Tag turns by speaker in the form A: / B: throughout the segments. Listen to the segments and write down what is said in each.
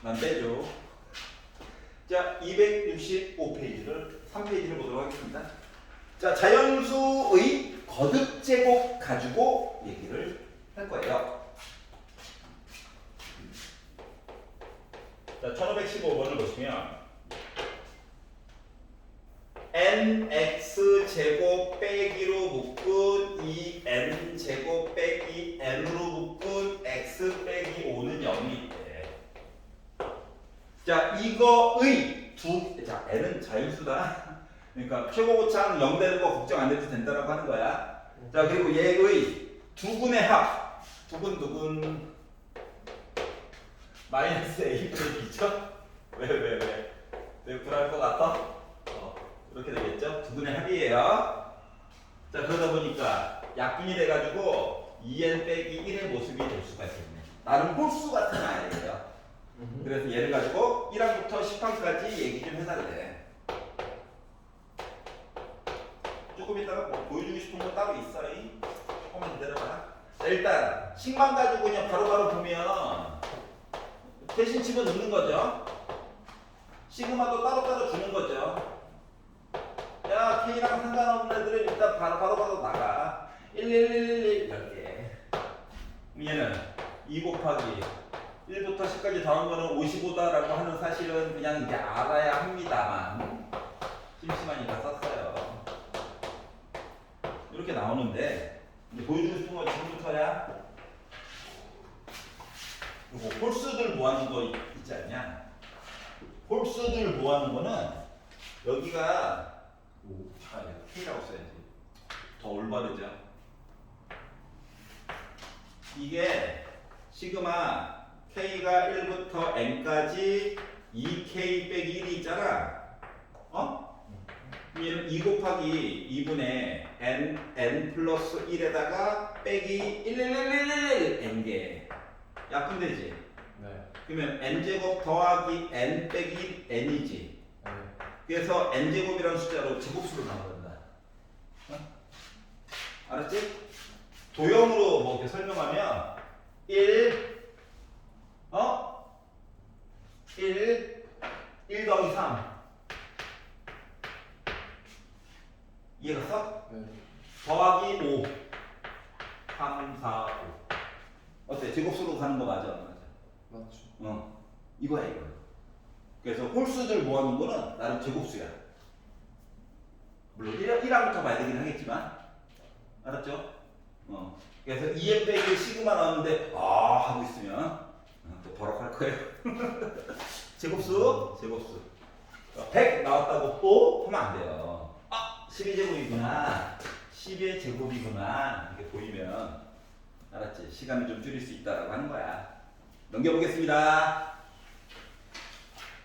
A: 난 빼줘. 자, 265페이지를 3페이지를 보도록 하겠습니다. 자, 자연수의 거듭 제곱 가지고 얘기를 할 거예요. 자, 1515번을 보시면 nx 제곱 빼기로 묶은 2n 제곱 빼기 n으로 묶은 x 빼기 5는 0이 돼. 자, 이거의 자, n은 자연수다. 그러니까 최고고창 0 되는 거 걱정 안 해도 된다라고 하는 거야. 자, 그리고 얘의 두근의 합. 두근 마이너스 a 플러스 b죠? 왜 불할 것 같아? 이렇게 되겠죠? 두근의 합이에요. 자, 그러다 보니까 약분이 돼가지고 2n 빼기 1의 모습이 될 수가 있겠네. 나름 홀수 같은 아이예요. 그래서 얘를 가지고 1항부터 10항까지 얘기 좀 해달래. 조금 이따가 뭐 보여주고 싶은 거 따로 있어. 조금만 기다려봐. 자, 일단 식만 가지고 그냥 바로바로 보면 대신 집어넣는 거죠. 시그마도 따로따로 주는 거죠. 야, K랑 상관없는 애들은 일단 바로 나가. 1 이렇게. 얘는 2 곱하기 1부터 10까지 더한 거는 55다라고 하는 사실은 그냥 이제 알아야 합니다만 심심하니까 썼어요. 이렇게 나오는데 이제 보여주고 싶은 거 지금부터야. 그리고 홀수들 모아놓은 거 있지 않냐? 홀수들 모아놓은 거는 여기가 K라고 써야지. 더 올바르죠. 이게 시그마 K가 1부터 N까지 2K 빼기 1이 있잖아. 얘는 2 곱하기 2분의 N 플러스 1에다가 빼기 1 N개. 약분되지?
B: 네.
A: 그러면 N제곱 더하기 N 빼기 N이지.
B: 네.
A: 그래서 n제곱이라는 숫자로 제곱수로 나온다. 알았지? 도형으로 뭐 이렇게 설명하면 1 더하기 3 이해갔어?
B: 네.
A: 더하기 5 3, 4, 5 어때? 제곱수로 가는 거 맞아? 안 맞아?
B: 맞죠.
A: 이거야 이거. 그래서 홀수들 모아놓은 거는 나름 제곱수야. 물론 1항부터 봐야 되긴 하겠지만 알았죠? 그래서 2n 빼기 시그마 나왔는데 하고 있으면 또 버럭할 거예요. 제곱수 100 나왔다고 또 하면 안 돼요. 12제곱이구나 10의 제곱이구나 이렇게 보이면 알았지? 시간을 좀 줄일 수 있다라고 하는 거야. 넘겨보겠습니다.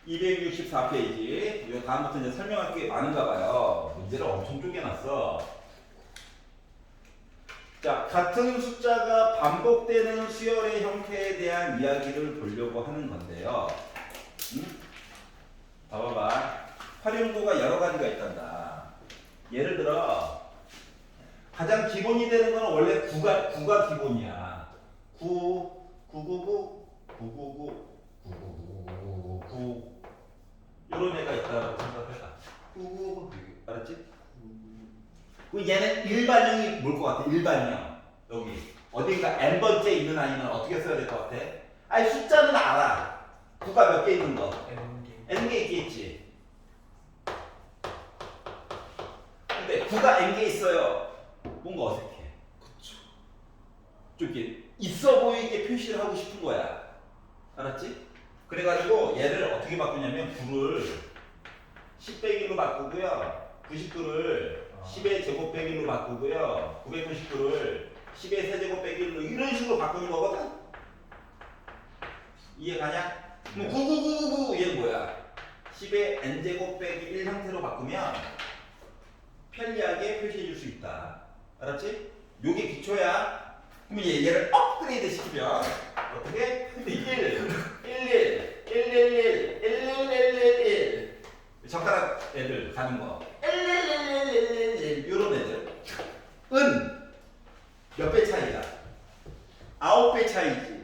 A: 264페이지. 이거 다음부터 이제 설명할 게 많은가 봐요. 문제를 엄청 쪼개놨어. 자, 같은 숫자가 반복되는 수열의 형태에 대한 이야기를 보려고 하는 건데요. 봐봐봐. 활용도가 여러 가지가 있단다. 예를 들어 가장 기본이 되는 건 원래 9가 기본이야. 9, 999, 999, 999 이런 애가 있다고 생각해봐. 999 알았지? 얘는 일반형이 뭘 것 같아? 일반형. 여기 어딘가 n번째 있는 아이는 어떻게 써야 될 것 같아? 아니 숫자는 알아. 9가 몇 개 있는 거? n개 있겠지. 근데 9가 n개 있어요. 뭔가 어색해.
B: 그쵸.
A: 좀 이렇게 있어 보이게 표시를 하고 싶은 거야. 알았지? 그래가지고 얘를 어떻게 바꾸냐면 9를 10 빼기로 바꾸고요. 99를 10의 제곱 빼기로 바꾸고요. 999를 10의 세제곱 빼기로 이런 식으로 바꾸는 거거든? 이해가냐? 그럼 9999 얘는 뭐야? 10의 n제곱 빼기 1 형태로 바꾸면 편리하게 표시해 줄 수 있다. 알았지? 요게 기초야. 그럼 얘를 업그레이드 시키면 어떻게? 1 젓가락 애들 가는 거. 요런 애들. 몇 배 차이야? 9배 차이지.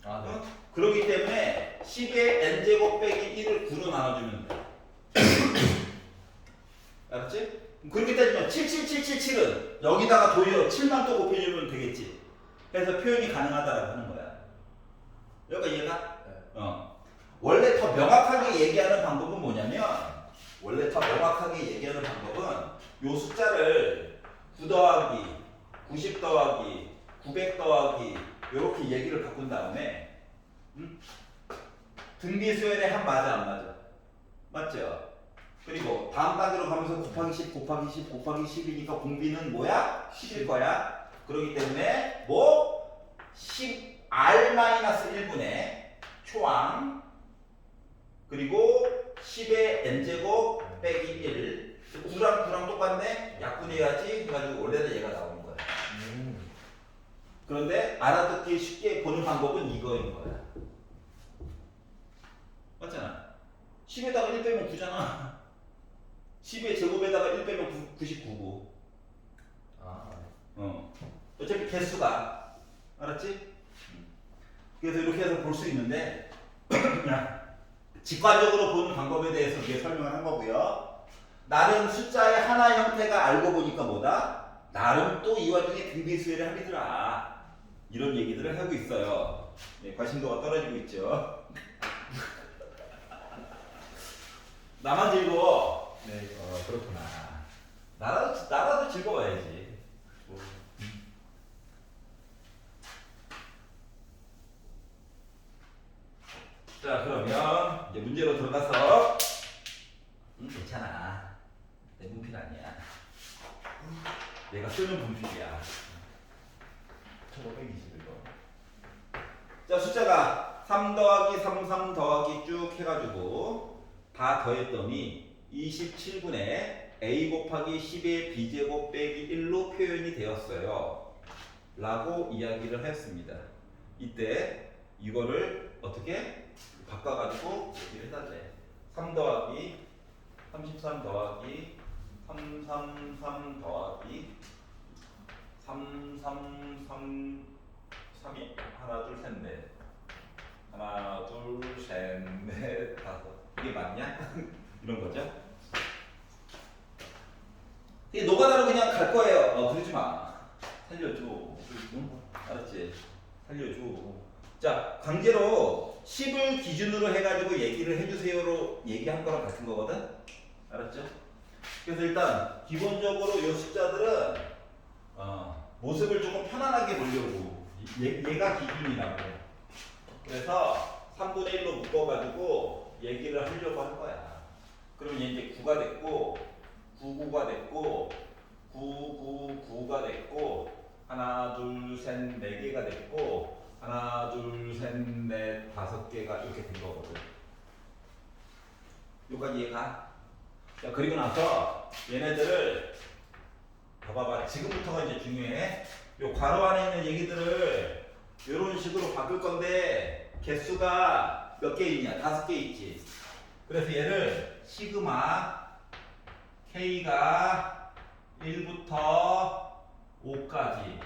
B: 아, 네.
A: 그렇기 때문에 10의 n제곱 빼기 1을 9로 나눠주면 돼. 알았지? 그렇게 따지면 77777은 여기다가 도리어 7만 또 곱해주면 되겠지. 그래서 표현이 가능하다라고 하는 거야. 여기가 이해가?
B: 네.
A: 원래 더 명확하게 얘기하는 방법은 뭐냐면 요 숫자를 9 더하기 90 더하기 900 더하기 요렇게 얘기를 바꾼 다음에 등비수열의 한 맞아 안 맞아? 맞죠? 그리고 다음 단계로 가면서 곱하기 10 곱하기 10 곱하기 10이니까 공비는 뭐야? 10일 거야. 그렇기 때문에 뭐 10r-1분의 초항 그리고 10의 n제곱 빼기 1 9랑 똑같네? 약분해야지 해가지고 원래는 얘가 나오는 거야. 그런데 알아듣기 쉽게 보는 방법은 이거인 거야. 맞잖아. 10에다가 1 빼면 9잖아. 10의 제곱에다가 1 빼면 99고. 어차피 개수가. 알았지? 그래서 이렇게 해서 볼 수 있는데 그냥 직관적으로 보는 방법에 대해서 이게 설명을 한 거고요. 나름 숫자의 하나 형태가 알고 보니까 뭐다? 나름 또 이 와중에 등비수열의 합이더라. 이런 얘기들을 하고 있어요. 네, 관심도가 떨어지고 있죠. 나만 즐거워?
B: 네.
A: 그렇구나. 나라도 즐거워야지. 자, 그러면 이제 문제로 들어가서 괜찮아. 내 분필 아니야. 내가 쓰는 분필이야.
B: 1520이거.
A: 자, 숫자가 3 더하기 3 3 더하기 쭉 해가지고 다 더했더니 27분의 a 곱하기 10의 b제곱 빼기 1로 표현이 되었어요. 라고 이야기를 했습니다. 이때 이거를 어떻게 바꿔가지고 얘기를 해달래. 3 더하기 33 더하기 333 더하기 333 3이 하나 둘 셋 넷 하나 둘 셋 넷 다섯 이게 맞냐? 이런 거죠. 이게 노가다로 그냥 갈 거예요. 그러지 마. 살려줘. 응? 알았지? 살려줘. 자, 강제로 10을 기준으로 해가지고 얘기를 해주세요로 얘기한 거랑 같은 거거든? 알았죠? 그래서 일단 기본적으로 이 숫자들은 모습을 조금 편안하게 보려고 얘가 기준이라고. 그래서 3분의 1로 묶어가지고 얘기를 하려고 할 거야. 그러면 이제 9가 됐고 99가 됐고 999가 됐고 하나 둘 셋 네 개가 됐고 하나 둘 셋 넷 다섯 개가 이렇게 된 거거든. 여기까지 이해가? 자, 그리고 나서 얘네들을 봐봐봐. 지금부터가 이제 중요해. 요 괄호 안에 있는 얘기들을 이런 식으로 바꿀 건데 개수가 몇 개 있냐? 5개 있지. 그래서 얘를 시그마 K가 1부터 5까지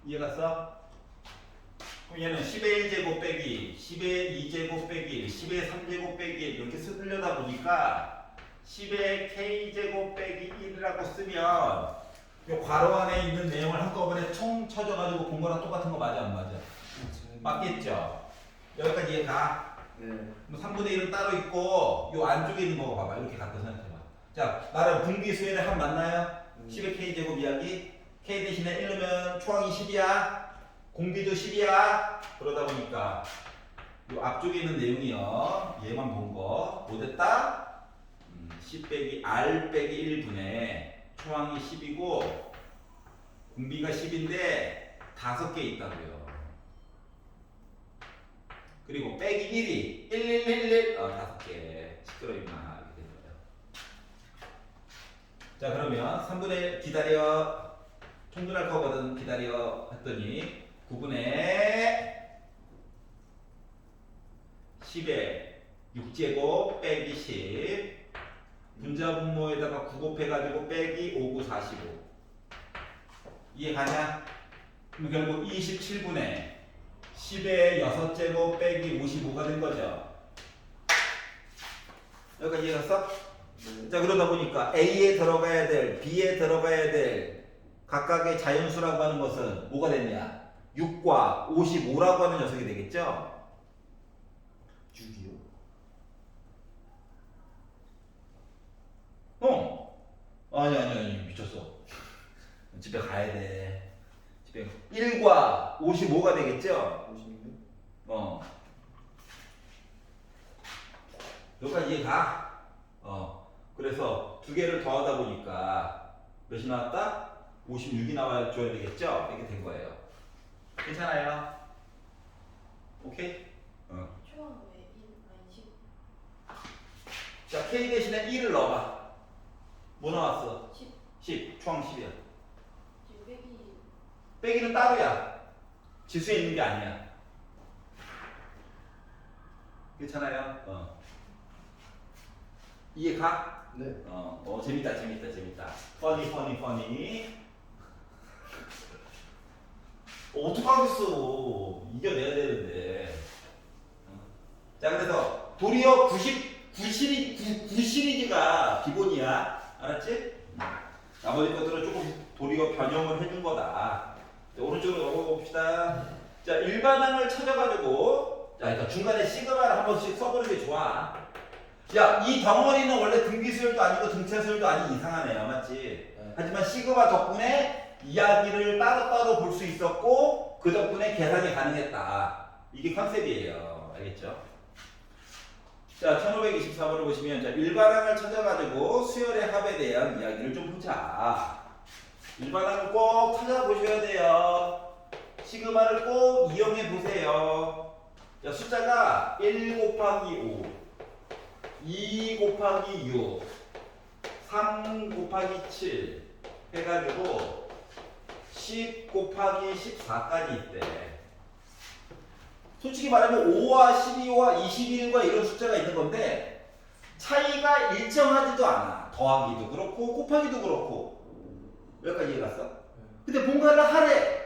A: 이해갔어? 그럼 얘는 10의 1제곱 빼기 10의 2제곱 빼기 10의 3제곱 빼기 이렇게 쓰려다 보니까 10의 K제곱 빼기 1이라고 쓰면 요 괄호 안에 있는 내용을 한꺼번에 총 쳐져가지고 본 거랑 똑같은 거 맞아 안 맞아? 맞겠죠? 여기까지 이해가?
B: 네.
A: 3분의 1은 따로 있고 요 안쪽에 있는 거 봐봐. 이렇게 갖다 생각해봐. 자, 나름 분비수열의 합 맞나요? 10의 K제곱 이야기. K 대신에 1 넣으면 초항이 10이야. 공비도 10이야. 그러다 보니까 요 앞쪽에 있는 내용이요. 얘만 본 거. 뭐 됐다? 10 빼기 R 빼기 1분의 초항이 10이고 공비가 10인데 5개 있다고요. 그리고 빼기 1이 1111 5개 시끄러 임마 이렇게 된 거예요. 자, 그러면 3분의 1 기다려. 총분할 거거든. 기다려 했더니 9분의 10에 6제곱 빼기 10 분자분모에다가 9 곱해가지고 빼기 5, 9, 45 이해 가냐? 그럼 결국 27분의 10의 6제곱 빼기 55가 된 거죠. 여기까지 이해갔어?
B: 네.
A: 자, 그러다 보니까 A에 들어가야 될, B에 들어가야 될 각각의 자연수라고 하는 것은 뭐가 됐냐? 6과 55라고 하는 녀석이 되겠죠?
B: 6이요?
A: 아니, 미쳤어. 집에 가야 돼. 집에 1과 55가 되겠죠?
B: 56?
A: 여기까지 이해가? 그래서 두 개를 더하다 보니까 몇이 나왔다? 56이 나와줘야 되겠죠? 이렇게 된 거예요. 괜찮아요? 오케이?
C: 초항 왜 1, 아니 10?
A: 자, K 대신에 1을 넣어봐. 뭐 나왔어?
C: 10?
A: 10, 초항 10이야.
C: 지금 빼기
A: 빼기는 따로야. 지수에 있는 게 아니야. 괜찮아요? 이해가?
B: 네.
A: 재밌다. funny. 어떡하겠어. 이겨내야 되는데. 자, 그래서 도리어 9시리즈가 기본이야. 알았지? 나머지 것들은 조금 도리어 변형을 해준 거다. 자, 오른쪽으로 넘어가 봅시다. 자, 일반항을 찾아가지고, 자, 일단 중간에 시그마를 한 번씩 써보는 게 좋아. 야, 이 덩어리는 원래 등비수열도 아니고 등차수열도 아닌 이상하네요. 맞지?
B: 네.
A: 하지만 시그마 덕분에 이야기를 따로따로 볼 수 있었고, 그 덕분에 계산이 가능했다. 이게 컨셉이에요. 알겠죠? 자, 1524번을 보시면, 자, 일반항을 찾아가지고 수열의 합에 대한 이야기를 좀 보자. 일반항을 꼭 찾아보셔야 돼요. 시그마를 꼭 이용해 보세요. 자, 숫자가 1 곱하기 5, 2 곱하기 6, 3 곱하기 7 해가지고 10 곱하기 14까지 있대. 솔직히 말하면 5와 12와 21과 이런 숫자가 있는 건데 차이가 일정하지도 않아. 더하기도 그렇고 곱하기도 그렇고. 여기까지 이해갔어? 근데 뭔가를 하래.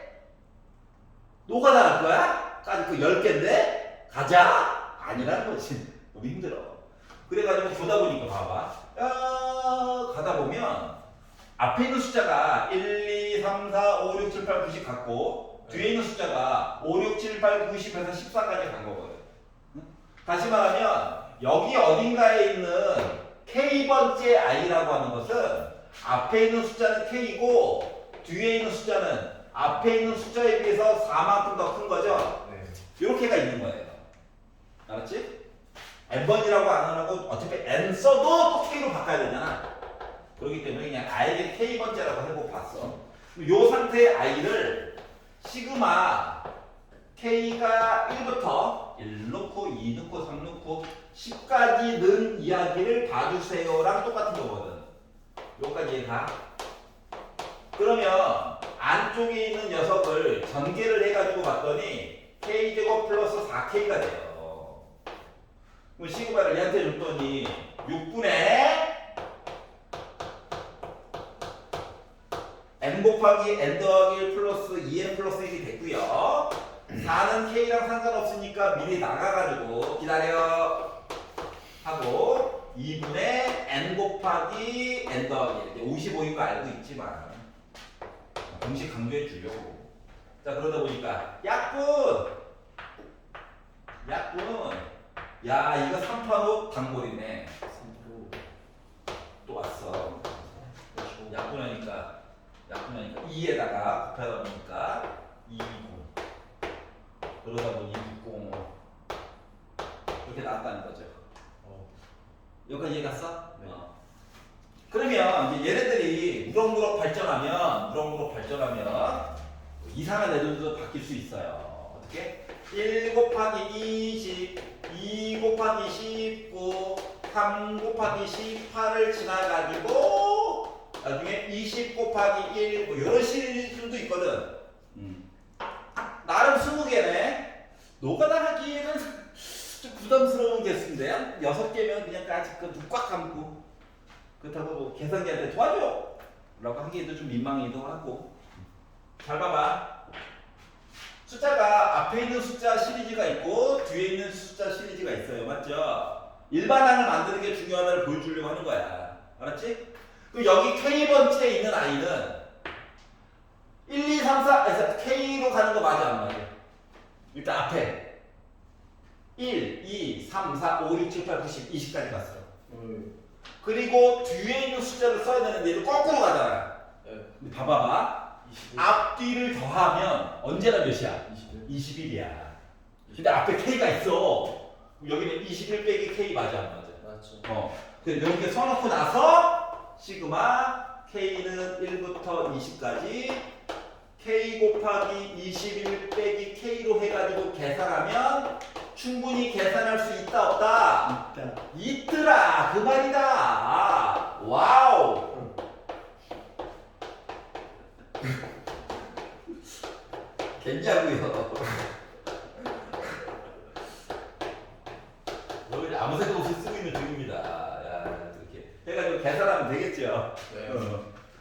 A: 노가다 할 거야? 까지 그 10개인데? 가자? 아니라는 거지. 너무 힘들어. 그래가지고 보다 보니까 봐봐. 가다 보면 앞에 있는 숫자가 1, 2, 3, 4, 5, 6, 7, 8, 9, 10 같고 뒤에 있는 숫자가 5, 6, 7, 8, 9, 10에서 14까지 간 거거든. 다시 말하면 여기 어딘가에 있는 K번째 I라고 하는 것은 앞에 있는 숫자는 K고 뒤에 있는 숫자는 앞에 있는 숫자에 비해서 4만큼 더 큰 거죠.
B: 네.
A: 이렇게가 있는 거예요. 알았지? n번이라고 안 하고 어차피 n 써도 또 k로 바꿔야 되잖아. 그렇기 때문에 그냥 i를 k번째라고 해보고 봤어. 이 상태의 i를 시그마 k가 1부터 1 넣고 2 넣고 3 넣고 10까지 는 이야기를 봐주세요랑 똑같은 거거든. 여기까지 가. 그러면 안쪽에 있는 녀석을 전개를 해가지고 봤더니 k제곱 플러스 4k가 돼요. 그럼 시그마를 얘한테 줬더니 6분의 n 곱하기 n 더하기 1 플러스 2n 플러스 1이 됐고요. 4는 k랑 상관없으니까 미리 나가가지고 기다려 하고 2분의 n 곱하기 n 더하기 1 55인 거 알고 있지만 공식 강조해 주려고. 자, 그러다 보니까 약분 야, 이거 385 단골이네.
B: 3%.
A: 또 왔어. 약분하니까 2에다가 곱하다 보니까 220. 그러다 보니 605 이렇게 나왔다는 거죠. 여기까지 이해 갔어?
B: 네.
A: 그러면 이제 얘네들이 무럭무럭 발전하면 이상한 애들도 바뀔 수 있어요. 어떻게? 1 곱하기 20, 2 곱하기 19, 3 곱하기 18을 지나가지고 나중에 20 곱하기 1 뭐 이런 시리즈도 있거든. 나름 20개네. 노가다 하기에는 좀 부담스러운 개수인데 한 6개면 그냥 아직 눈 꽉 감고 그렇다고 뭐 계산기한테 도와줘 라고 하기에도 좀 민망하기도 하고. 잘 봐봐. 숫자가 앞에 있는 숫자 시리즈가 있고 뒤에 있는 숫자 시리즈가 있어요. 맞죠? 일반항을 만드는 게 중요하다를 보여주려고 하는 거야. 알았지? 그럼 여기 K번째에 있는 아이는 1, 2, 3, 4에서 K로 가는 거 맞아 안 맞아? 일단 앞에 1, 2, 3, 4, 5, 6, 7, 8, 9, 10, 20까지 갔어. 그리고 뒤에 있는 숫자를 써야 되는데 얘를 거꾸로 가잖아. 근데 봐봐봐.
B: 21.
A: 앞뒤를 더하면 언제나 몇이야?
B: 21.
A: 21이야. 근데 앞에 K가 있어. 그럼 여기는 21 빼기 K 맞아 안 맞아?
B: 맞죠.
A: 그래서 이렇게 써놓고 나서 시그마 K는 1부터 20까지 K 곱하기 21 빼기 K로 해가지고 계산하면 충분히 계산할 수 있다 없다?
B: 있다.
A: 있더라 그 말이다. 와우. 괜냐고요. 여기 아무 생각 없이 쓰고 있는 중입니다. 야, 이렇게 해가지고 계산하면 되겠죠.
B: 네.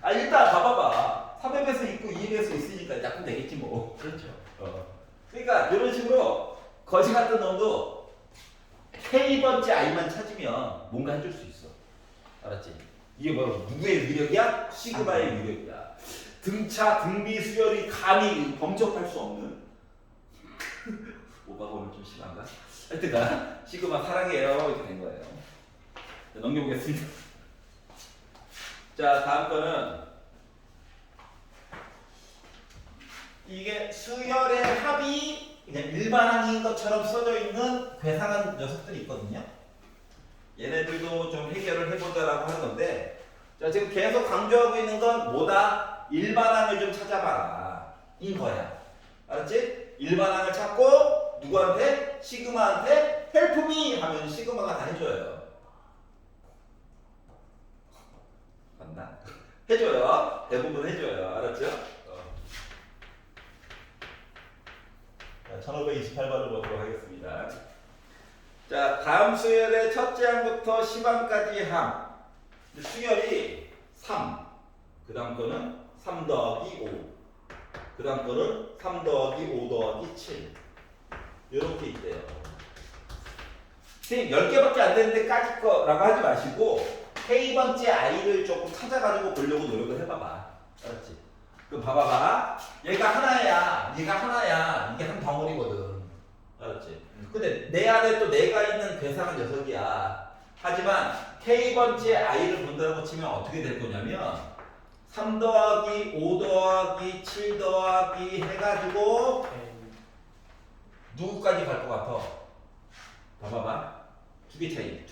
A: 아 일단 봐봐봐. 3회배수 있고 2회배수 있으니까 약분 되겠지 뭐.
B: 그렇죠.
A: 그러니까 이런 식으로 거지 같은 놈도 K번째 아이만 찾으면 뭔가 해줄 수 있어. 알았지? 이게 바로 누구의 위력이야? 시그마의 위력이야. 등차, 등비, 수열이 감히 범접할 수 없는. 오바가 오늘 좀 심한가? 하여튼간 시그마 사랑해요 이렇게 된 거예요. 자, 넘겨보겠습니다. 자 다음 거는 이게 수열의 합이 그냥 일반항인 것처럼 써져 있는 괴상한 녀석들이 있거든요. 얘네들도 좀 해결을 해보자라고 하는 건데, 자 지금 계속 강조하고 있는 건 뭐다? 일반항을 좀 찾아봐라 인 거야. 알았지? 일반항을 찾고 누구한테? 시그마한테 help me 하면 시그마가 다 해줘요. 맞나? 해줘요. 대부분 해줘요. 알았죠? 1528번을 보도록 하겠습니다. 자, 다음 수열의 첫째 항부터 10항까지의 항. 수열이 3. 그 다음 거는 3 더하기 5. 그 다음 거는 3 더하기 5 더하기 7. 이렇게 있대요. 선생님 10개밖에 안 되는데 까짓 거라고 하지 마시고 K번째 아이를 조금 찾아가지고 보려고 노력을 해봐봐. 알았지? 그럼 봐봐봐. 얘가 하나야. 얘가 하나야. 이게 한 덩어리거든. 알았지? 근데 내 안에 또 내가 있는 괴상한 녀석이야. 하지만 K번째 아이를 본다고 치면 어떻게 될 거냐면 3 더하기 5 더하기 7 더하기 해가지고 누구까지 갈 것 같아? 봐봐봐. 두 개 차이.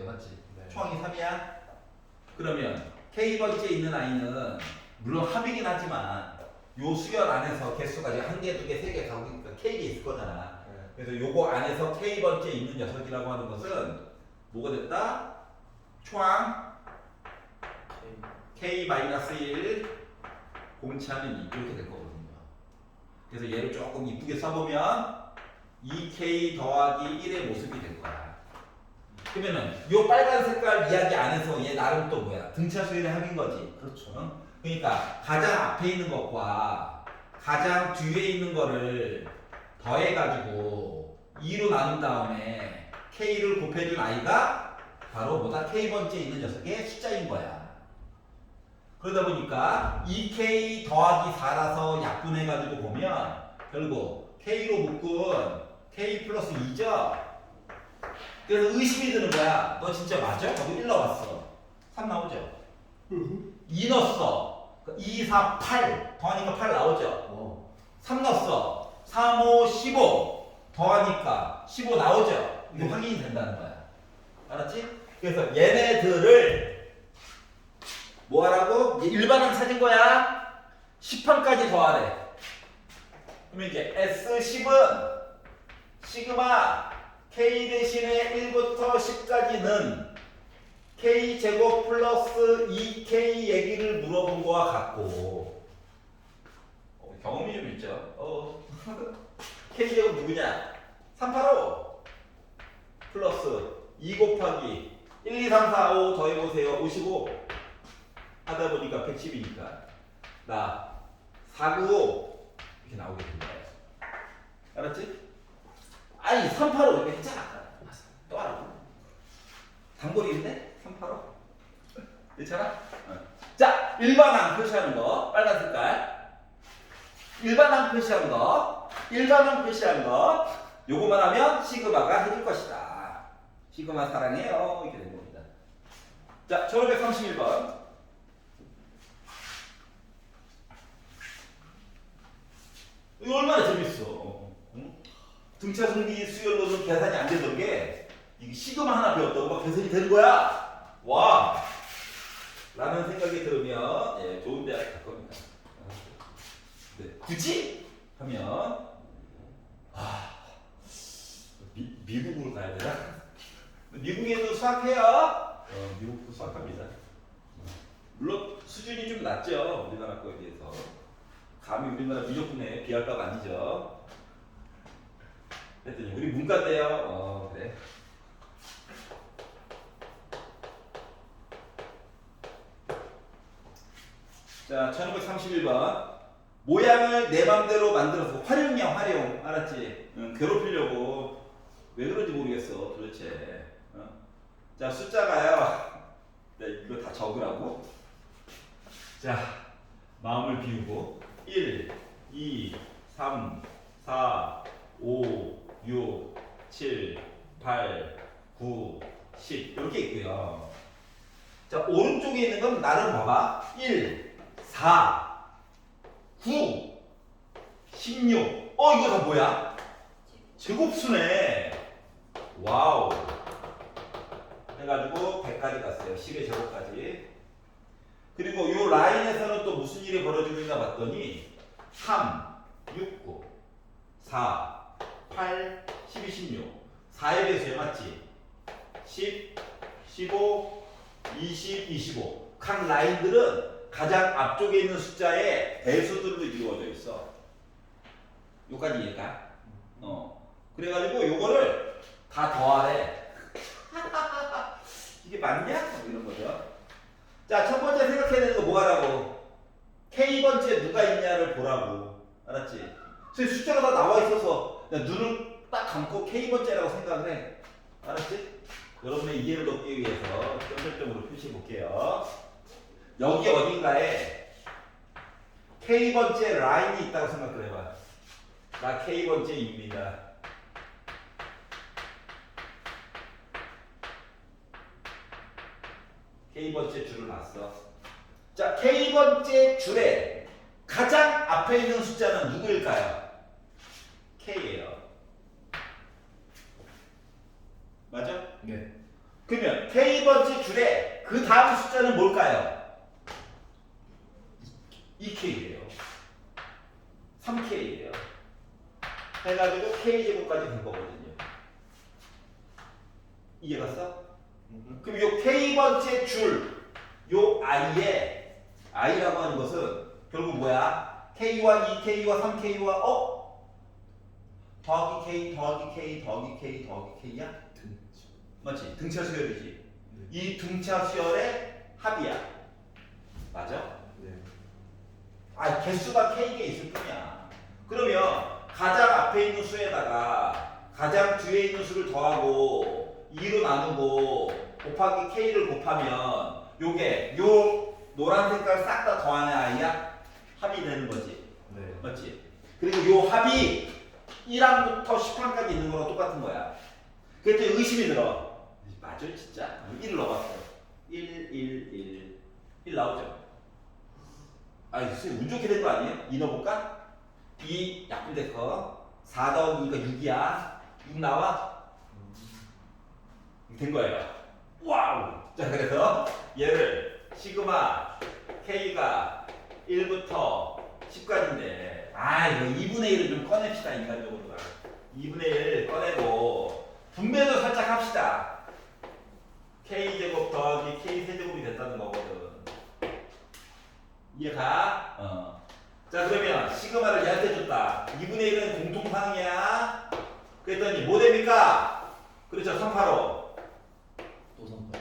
A: 맞지?
B: 네.
A: 총항이 3이야? 그러면 K번째에 있는 아이는 물론 합이긴 하지만 요 수열 안에서 개수가 지금 1개, 2개, 3개 가고 있으니까 K가 있을 거잖아. 그래서 요거 안에서 K번째에 있는 녀석이라고 하는 것은 뭐가 됐다? 총항 K-1 공차는 2 이렇게 될 거거든요. 그래서 얘를 조금 이쁘게 써보면 2K 더하기 1의 모습이 될 거야. 그러면은 요 빨간 색깔 이야기 안에서 얘 나름 또 뭐야? 등차 수열의 합인 거지.
B: 그렇죠.
A: 어? 그러니까 가장 앞에 있는 것과 가장 뒤에 있는 거를 더해가지고 2로 나눈 다음에 K를 곱해준 아이가 바로 뭐다? K번째에 있는 녀석의 숫자인 거야. 그러다 보니까 2K 더하기 4라서 약분해가지고 보면 결국 K로 묶은 K 플러스 2죠? 그래서 의심이 드는 거야. 너 진짜 맞아? 거기 1 넣어봤어. 3 나오죠? 2 넣었어. 2, 4, 8 더하니까 8 나오죠? 3 넣었어. 3, 5, 15 더하니까 15 나오죠? 이거 확인이 된다는 거야. 알았지? 그래서 얘네들을 뭐 하라고? 일반항 찾은 거야. 10항까지 더하래. 그러면 이제 S10은 시그마 K 대신에 1부터 10까지는 K제곱 플러스 2K 얘기를 물어본 거와 같고 경험이 좀 있죠? K제곱 누구냐? 385 플러스 2 곱하기 1, 2, 3, 4, 5 더해보세요. 55 하다 보니까 110이니까 나 495 이렇게 나오게 된 거예요. 알았지? 아니 385 이렇게 했잖아. 또 하라고. 단골이 있네? 385. 괜찮아? 자, 일반항 표시하는 거 빨간 색깔. 일반항 표시한 거, 일반항 표시한 거. 요거만 하면 시그마가 해줄 것이다. 시그마 사랑해요. 이렇게 된 겁니다. 자, 1531번. 이거 얼마나 재밌어. 응? 등차 승비 수열로는 계산이 안 되던 게 이게 시그마 하나 배웠다고 막 계산이 되는 거야. 와! 라는 생각이 들으면 예, 좋은 대학 갈 겁니다. 네, 굳이 하면 미국으로 가야 되나? 미국에도 수학해요. 미국도 수학합니다. 물론 수준이 좀 낮죠. 우리나라 거에 비해서. 감히 우리나라 미적분에 비할 바가 아니죠. 했더니 우리 문과인데요. 그래. 자, 1531번. 모양을 내 맘대로 만들어서 활용이야, 활용. 알았지? 괴롭히려고. 왜 그런지 모르겠어, 도대체. 자, 숫자가요. 이거 다 적으라고. 자, 마음을 비우고. 1, 2, 3, 4, 5, 6, 7, 8, 9, 10. 이렇게 있고요. 자, 오른쪽에 있는 건 나름 봐봐. 1, 4, 9, 16. 이거 다 뭐야? 제곱수네. 와우. 해가지고 100까지 갔어요. 10의 제곱까지. 그리고 이 라인에서는 또 무슨 일이 벌어지고 있나 봤더니 3, 6, 9, 4, 8, 12, 16. 4의 배수에 맞지? 10, 15, 20, 25. 각 라인들은 가장 앞쪽에 있는 숫자의 배수들로 이루어져 있어. 요까지 이해가? 그래가지고 요거를 다 더하래. 이게 맞냐? 이런 거죠. 자, 첫 번째 생각해야 되는 거 뭐하라고? K번째 누가 있냐를 보라고. 알았지? 그래서 숫자가 다 나와 있어서 그냥 눈을 딱 감고 K번째라고 생각을 해. 알았지? 여러분의 이해를 돕기 위해서 점점점으로 표시해 볼게요. 여기 어딘가에 K번째 라인이 있다고 생각을 해봐. 나 K번째입니다. K번째 줄을 놨어. 자, K번째 줄에 가장 앞에 있는 숫자는 누구일까요? K예요. 맞아?
B: 네.
A: 그러면 K번째 줄에 그 다음 숫자는 뭘까요? 2K예요. 3K예요. 해가지고 K제곱까지 된 거거든요. 이해갔어? 그럼 요 K번째 줄, 요 I라고 하는 것은 결국 뭐야? K와 2K와 3K와 더하기 K, 더하기 K, 더하기 K, 더하기 K야? 맞지? 등차 수열이지. 이 등차 수열의 합이야. 맞아?
B: 네.
A: 개수가 K가 있을 뿐이야. 그러면 가장 앞에 있는 수에다가 가장 뒤에 있는 수를 더하고 2로 나누고 곱하기 K를 곱하면 요게 요 노란 색깔 싹 다 더하는 아이야? 합이 되는 거지.
B: 네.
A: 맞지? 그리고 요 합이 1항부터 10항까지 있는 거랑 똑같은 거야. 그때 의심이 들어. 맞아 진짜? 1을 넣어봤어. 1, 1 나오죠? 선생님 운 좋게 된 거 아니에요? 2 넣어볼까? 2 약분될 거. 4 더하기 2가 6이야. 6 나와? 된 거예요. 와우! 자, 그래서 얘를 시그마 K가 1부터 10까지인데 이거 2분의 1을 좀 꺼냅시다. 인간적으로 2분의 1 꺼내고 분배도 살짝 합시다. K제곱 더하기 K세제곱이 됐다는 거거든. 이해가? 자, 그러면 시그마를 얘한테 줬다. 2분의 1은 공통상이야. 그랬더니 뭐 됩니까? 그렇죠. 385.
B: 또 선발.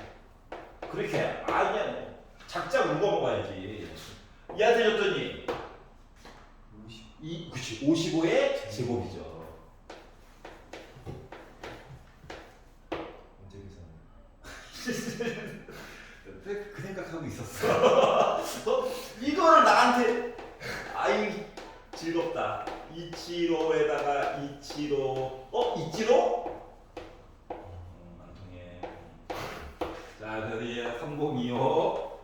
A: 그렇게 그냥 작자 울고 먹어야지. 얘한테 줬더니
B: 50.
A: 그치 55의 제곱이죠. 그 생각하고 있었어. 이거를 나한테 아이 즐겁다. 이치로에다가 이치로 이치로? 안 통해. 자 그래서 얘 3025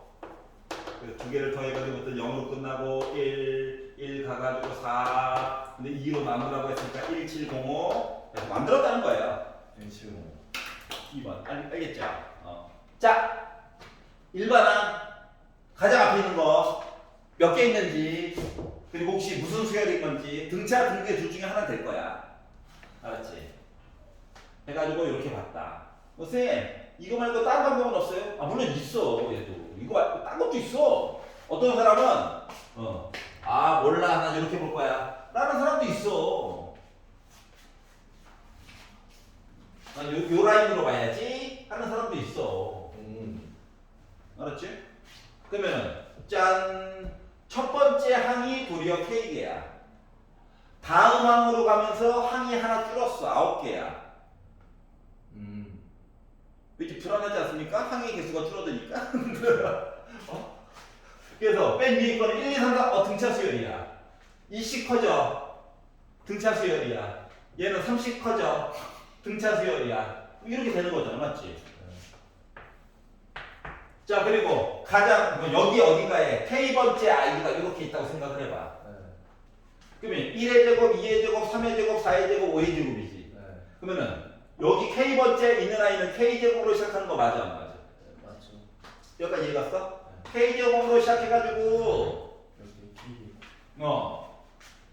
A: 두 개를 더해가지고 어떤 0으로 끝나고 1 가가지고 4 근데 2로 나누라고 했으니까 1705 만들었다는 거예요.
B: 175.
A: 2번 알겠죠? 자 일반항 가장 앞에 있는 거 몇 개 있는지 그리고 혹시 무슨 수열인 건지 등차 등대 둘 중에 하나 될 거야. 알았지? 해가지고 이렇게 봤다. 쌤 이거 말고 다른 방법은 없어요? 아 물론 있어. 얘도 이거 말고 딴 것도 있어. 어떤 사람은 아 몰라 나 이렇게 볼 거야 라는 사람도 있어. 요 라인으로 봐야지 하는 사람도 있어. 알았지? 그러면 짠 첫 번째 항이 도리어 K개야. 다음 항으로 가면서 항이 하나 줄었어. 9개야. 왜 이렇게 불안하지 않습니까? 항의 개수가 줄어드니까. 그래서 맨 위에 거는 1, 2, 3, 4 등차 수열이야. 20 커져. 등차 수열이야. 얘는 30 커져. 등차 수열이야. 이렇게 되는 거잖아. 맞지? 자 그리고 가장 여기 어딘가에 K번째 아이가 이렇게 있다고 생각을 해봐. 그러면 1의 제곱, 2의 제곱, 3의 제곱, 4의 제곱, 5의 제곱이지. 그러면은 여기 K번째 있는 아이는 K제곱으로 시작하는 거 맞아 안 맞아?
B: 맞죠.
A: 여기까지 이해 갔어? K제곱으로 시작해가지고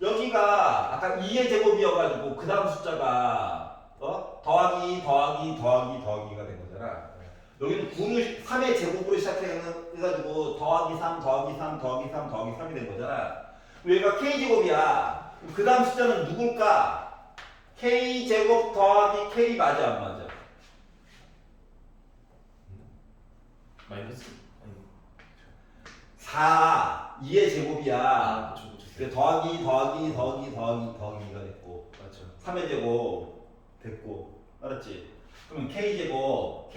A: 여기가 아까 2의 제곱이어가지고 그 다음 숫자가 더하기가 된 거잖아. 여기는 9를 3의 제곱으로 시작해가지고 더하기 3 더하기 3 더하기 3 더하기 3이 된 거잖아. 여기가 K제곱이야. 그 다음 숫자는 누굴까? K제곱 더하기 K 맞아 안 맞아?
B: 마이너스?
A: 4 2의 제곱이야.
B: 그쵸.
A: 그래서 더하기가 됐고
B: 맞죠.
A: 3의 제곱 됐고 알았지? 그러면 K제곱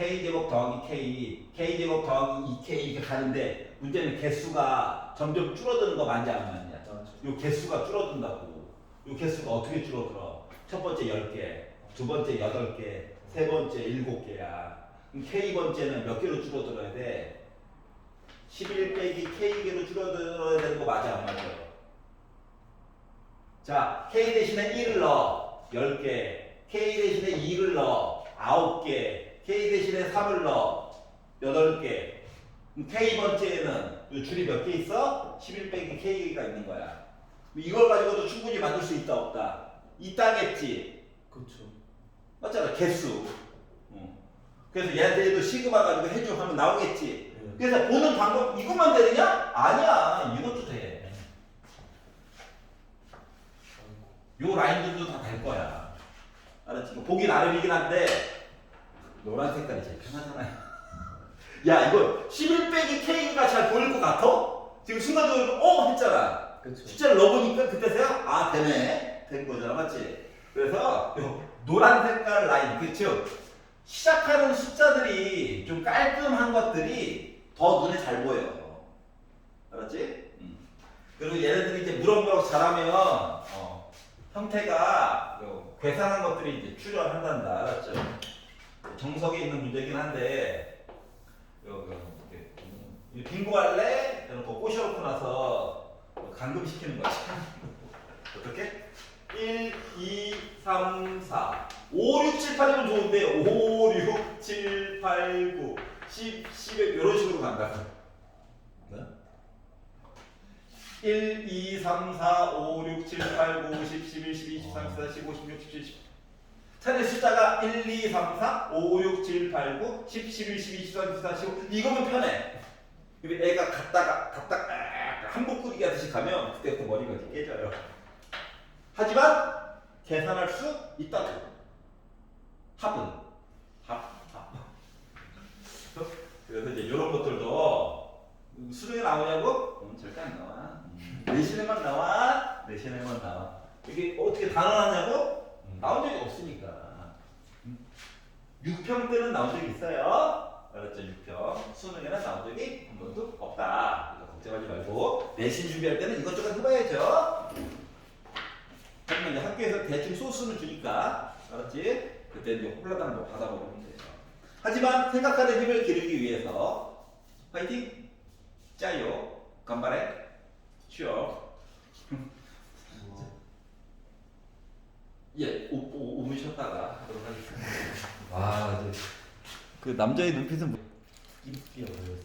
A: 더하기 K제곱 더하기 2K 이렇게 가는데 문제는 개수가 점점 줄어드는 거 맞냐 안 맞냐? 요 개수가 줄어든다고. 요 개수가 어떻게 줄어들어? 첫 번째 10개, 두 번째 8개, 세 번째 7개야. 그럼 K번째는 몇 개로 줄어들어야 돼? 11 빼기 K개로 줄어들어야 되는 거 맞아 안 맞아? 자, K 대신에 1을 넣어 10개, K 대신에 2를 넣어 9개, K 대신에 3을 넣어 8개. K번째에는 요 줄이 몇 개 있어? 11 빼기 K가 있는 거야. 이걸 가지고도 충분히 만들 수 있다 없다? 있다겠지.
B: 그렇죠.
A: 맞잖아 개수. 그래서 얘한테도 시그마 가지고 해줘 하면 나오겠지. 그래서 보는 방법 이것만 되느냐? 아니야 이것도 돼. 요 라인들도 다 될 거야. 알았지? 보기 나름이긴 한데 노란 색깔이 제일 편하잖아요. 야 이거 11 빼기 K가 잘 보일 것 같아? 지금 순간적으로 했잖아.
B: 그렇죠.
A: 숫자를 넣어보니까 그때서야 아 되네 된 거잖아. 맞지? 그래서 요 노란 색깔 라인 그쵸? 시작하는 숫자들이 좀 깔끔한 것들이 더 눈에 잘 보여. 알았지? 그리고 얘네들이 이제 무럭무럭 자라면 형태가 괴상한 것들이 이제 출현한단다. 알았죠? 정석에 있는 문제긴 한데 빙고할래? 이러고 꼬셔놓고 나서 감금시키는 거지. 어떻게? 1, 2, 3, 4 5, 6, 7, 8이면 좋은데 5, 6, 7, 8, 9 10, 11 이런 식으로 간다. 네? 1, 2, 3, 4, 5, 6, 7, 8, 9, 10, 11, 12, 13, 14, 15, 16, 17, 18 차라리 숫자가 1, 2, 3, 4, 5, 6, 7, 8, 9, 10, 11, 12, 13, 14, 15 이거면 편해. 근데 애가 갔다가 한복꾸리기 하듯이 가면 그때부터 머리가 이렇게 깨져요. 하지만 계산할 수 있다고. 합은 합. 그래서 이제 이런 것들도 수능에 나오냐고? 절대 안 나와. 내신에만 나와. 내신에만 나와. 이게 어떻게 단언하냐고? 나온 적이 없으니까. 6평 때는 나온 적이 있어요. 알았죠? 6평. 수능에는 나온 적이 한 번도 없다. 그러니까 걱정하지 말고 내신 준비할 때는 이것저것 해봐야죠. 하지만 이제 학교에서 대충 소수는 주니까 알았지? 그때 이제 홀라당 뭐 받아먹으면 돼요. 하지만 생각하는 힘을 기르기 위해서 파이팅! 짜요! 간발해! 쉬어! 예, 5분 쉬었다가 하도록 하겠습니다. 와, 이제 그 남자의 눈빛은 뭐...
B: 입비가 걸렸어.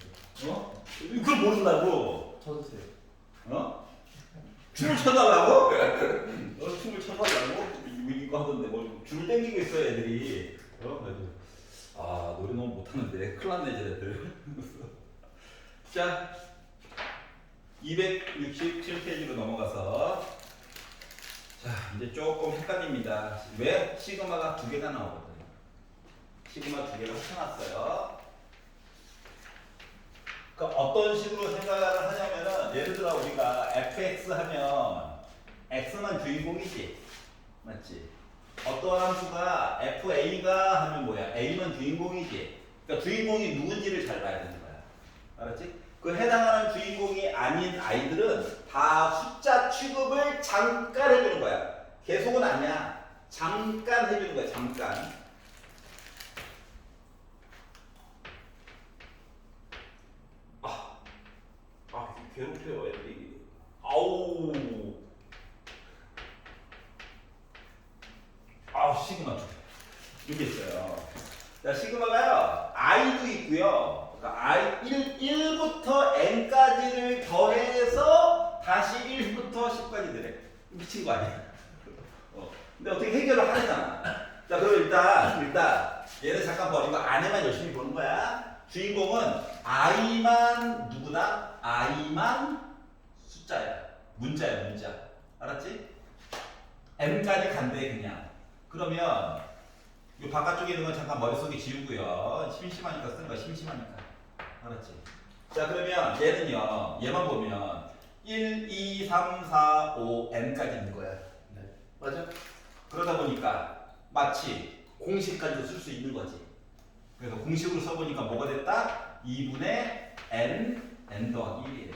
A: 어? 그걸 모른다고?
B: 쳐주세요.
A: 어? 춤을 춰달라고? 춤을 춰달라고? 이거 하던데 뭐 줄 땡기고 있어 애들이. 그래도 아 노래 너무 못하는데 큰일 났네 쟤네들. 자 267페이지로 넘어가서 자 이제 조금 헷갈립니다. 왜? 시그마가 두 개가 나오거든요. 시그마 두 개를 합쳐놨어요. 그러니까 어떤 식으로 생각을 하냐면은 예를 들어 우리가 fx 하면 x만 주인공이지, 맞지? 어떠한 함수가 fa가 하면 뭐야? a만 주인공이지. 그러니까 주인공이 누군지를 잘 봐야 되는 거야. 알았지? 그 해당하는 주인공이 아닌 아이들은 다 숫자 취급을 잠깐 해주는 거야. 계속은 아니야. 잠깐 해주는 거야. 잠깐. 괴롭혀요 애들이. 아우 시그마 이게 있어요. 자 시그마가요 i도 있고요. 그러니까 1부터 n까지를 더해서 다시 1부터 10까지 되래. 미친 거 아니야? 근데 어떻게 해결을 하잖아. 자 그럼 일단 얘를 잠깐 버리고 안에만 열심히 보는 거야. 주인공은 i만 누구다? i만 숫자야. 문자야 문자. 알았지? m까지 간대 그냥. 그러면 이 바깥쪽에 있는 건 잠깐 머릿속에 지우고요. 심심하니까 쓴 거야. 심심하니까. 알았지? 자 그러면 얘는요. 얘만 보면 1, 2, 3, 4, 5, n까지 있는 거야.
B: 네. 맞아.
A: 그러다 보니까 마치 공식까지도 쓸 수 있는 거지. 그래서 공식으로 써보니까 뭐가 됐다? 2분의 n 더하기 1이에요.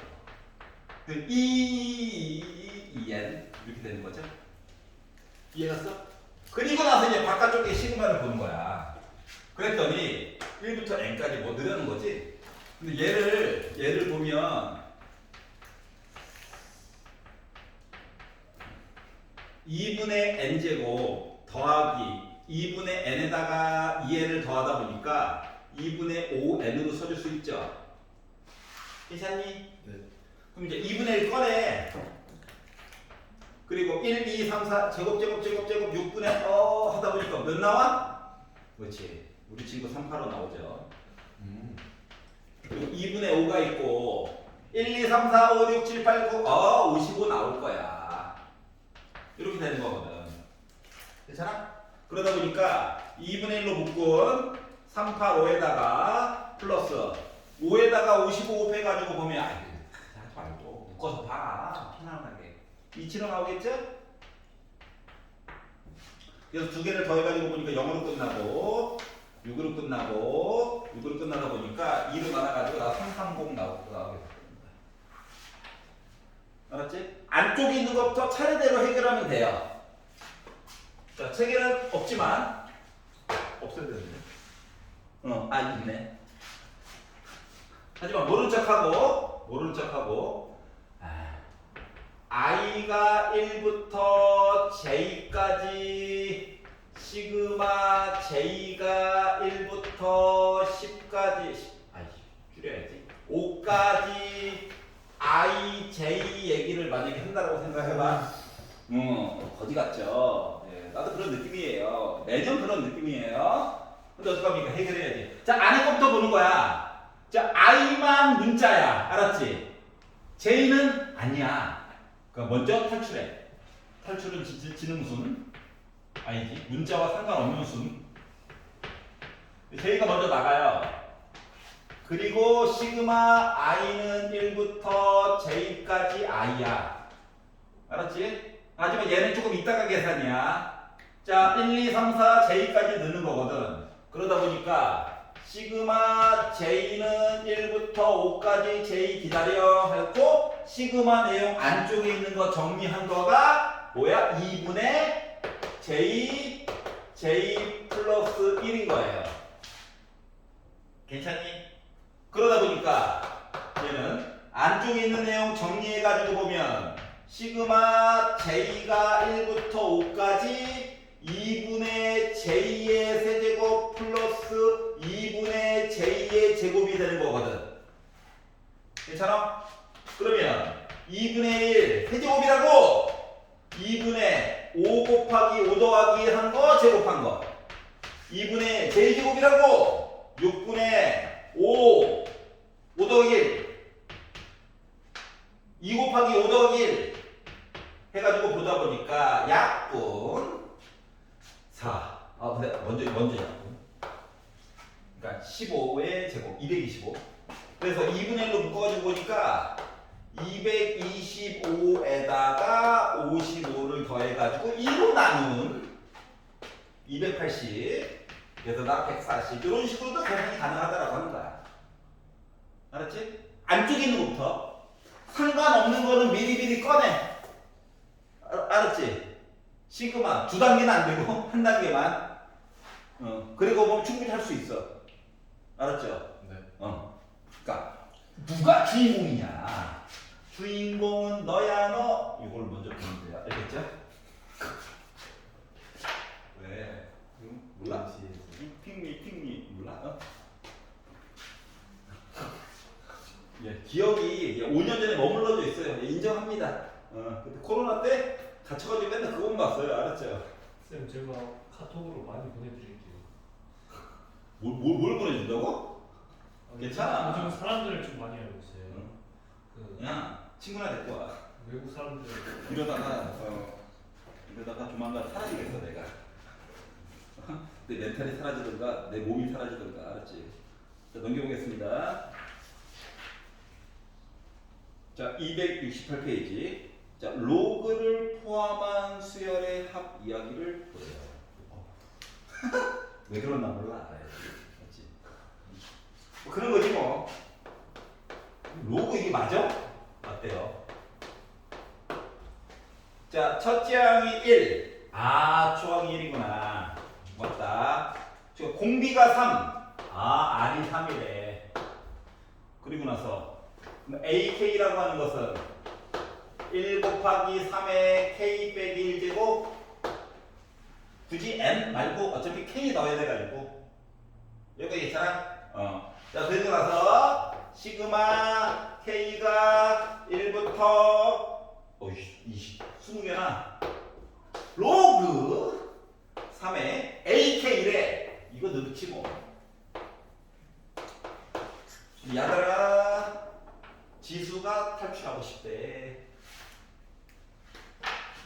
A: 그 2n 이렇게 되는 거죠. 이해갔어? 그리고 나서 이제 바깥쪽에 시그마를 보는 거야. 그랬더니 1부터 n까지 뭐 늘어는 거지. 근데 얘를 보면 2분의 n제곱 더하기 2분의 n에다가 2n을 더하다 보니까 2분의 5n으로 써줄 수 있죠. 괜찮니?
B: 네.
A: 그럼 이제 2분의 1 꺼내. 그리고 1, 2, 3, 4 제곱 6분의 하다 보니까 몇 나와? 그렇지. 우리 친구 385 나오죠. 그리고 2분의 5가 있고 1, 2, 3, 4, 5, 6, 7, 8, 9 55 나올 거야. 이렇게 되는 거거든. 괜찮아? 그러다 보니까 2분의 1로 묶은 385에다가 플러스 5에다가 55 빼가지고 보면 하지 말고 묶어서 봐. 편안하게. 이치로 나오겠죠? 그래서 두 개를 더해가지고 보니까 0으로 끝나고 6으로 끝나고 6으로 끝나다 보니까 2로 나눠가지고 나 330 나오게 됩니다. 알았지? 안쪽에 있는 것부터 차례대로 해결하면 돼요. 자, 체계는 없지만 없어야 되는데. 있네. 하지만 모른 척하고 i가 1부터 j까지 시그마 j가 1부터 10까지 줄여야지 5까지 i, j 얘기를 만약에 한다고 생각해봐. 거지 같죠? 네, 나도 그런 느낌이에요. 매년 그런 느낌이에요. 근데 어떡합니까? 해결해야지. 자, 안에 것부터 보는 거야. 자, i만 문자야. 알았지? j는 아니야. 그러니까 먼저 탈출해. 탈출은 지는 순 아니지. 문자와 상관없는 순. j가 먼저 나가요. 그리고 시그마 i는 1부터 j까지 i야. 알았지? 하지만 얘는 조금 이따가 계산이야. 자, 1, 2, 3, 4, j까지 넣는 거거든. 그러다 보니까 시그마 J는 1부터 5까지 J 기다려 했고 시그마 내용 안쪽에 있는 거 정리한 거가 뭐야? 2분의 J 플러스 1인 거예요. 괜찮니? 그러다 보니까 얘는 안쪽에 있는 내용 정리해가지고 보면 시그마 J가 1부터 5까지 2분의 J의 세제곱 플러스 2분의 J의 제곱이 되는 거거든. 괜찮아? 그러면 2분의 1 세제곱이라고 2분의 5 곱하기 5 더하기 한 거 제곱한 거 2분의 J제곱이라고 6분의 5 더하기 1 2 곱하기 5 더하기 1 해가지고 보다 보니까 약분 4. 근데 먼저 약분. 그러니까 15의 제곱 225. 그래서 2분의 1로 묶어가지고 보니까 225에다가 55를 더해가지고 2로 나눈 280. 그래서 나 140. 이런 식으로도 계산이 가능하다라고 하는 거야. 알았지? 안쪽에 있는 것부터 상관없는 거는 미리미리 꺼내. 알았지? 시그마 두 단계는 안 되고 한 단계만. 그리고 보면 충분히 할 수 있어. 알았죠?
B: 네.
A: 그러니까 누가 주인공이냐? 주인공은 너야 너. 이걸 먼저 보면 돼요. 알겠죠? 왜? 몰라? 핑미 몰라? 예, 기억이 5년 전에 머물러져 있어요. 예, 인정합니다. 근데 코로나 때 갇혀가지고 맨날 그것만 봤어요. 알았죠?
D: 쌤 제가 카톡으로 많이 보내드릴게요.
A: 뭘 보내준다고? 괜찮아.
D: 요즘 사람들을 좀 많이 알고 있어요. 그
A: 그냥 친구나 데리고 와.
D: 외국 사람들.
A: 이러다가 조만간 사라지겠어 내가. 내 멘탈이 사라지든가 내 몸이 사라지든가. 알았지? 자, 넘겨보겠습니다. 자, 268페이지. 자, 로그를 포함한 수열의 합 이야기를 보세요. 왜 그러나 몰라. 알지? 뭐 그런 거지 뭐. 로그 이게 맞아? 맞대요. 자, 첫째 항이 1. 초항이 1이구나. 맞다. 저 공비가 3. R이 3이래. 그리고 나서 AK라고 하는 것은 1 곱하기 3의 K 빼기 1제곱. 굳이 M 말고 어차피 K 넣어야 돼가지고. 여기 괜찮아? 자, 그리고 나서 시그마 K가 1부터 20개나 로그 3의 AK래. 이거 넣지 뭐. 야들아 지수가 탈출하고 싶대.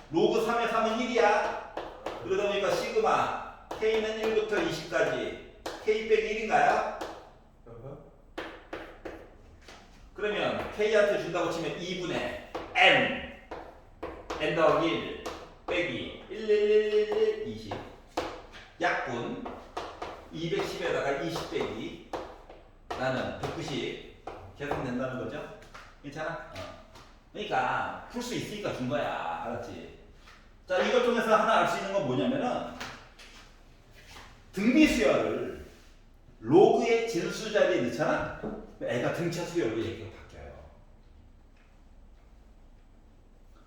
A: 로그 3의 3은 1이야. 그러다 보니까 시그마 K는 1부터 20까지 K 빼기 1인가요? 그러면 K한테 준다고 치면 2분의 N 더하기 1 빼기 1 20 약분 210에다가 20 빼기 나는 190 계산된다는 거죠? 괜찮아? 그러니까 풀 수 있으니까 준 거야. 알았지? 자, 이걸 통해서 하나 알 수 있는 건 뭐냐면은 등비수열을 로그의 진수 자리에 넣잖아? 애가 등차 수열로 얘기가 바뀌어요.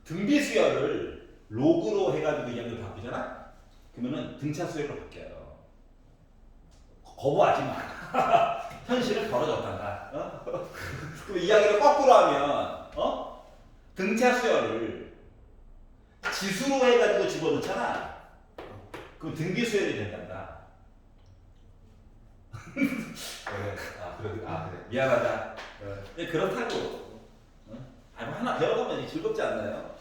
A: 등비수열을 로그로 해가지고 이야기를 바꾸잖아? 그러면은 등차 수열로 바뀌어요. 거부하지 마. 현실은 벌어졌단다. 그럼 이야기를 거꾸로 하면, 등차 수열을 지수로 해가지고 집어넣잖아. 그럼 등비 수열이 된단다. 그래. 미안하다. 그렇다고. 뭐 하나 배워가면 즐겁지 않나요?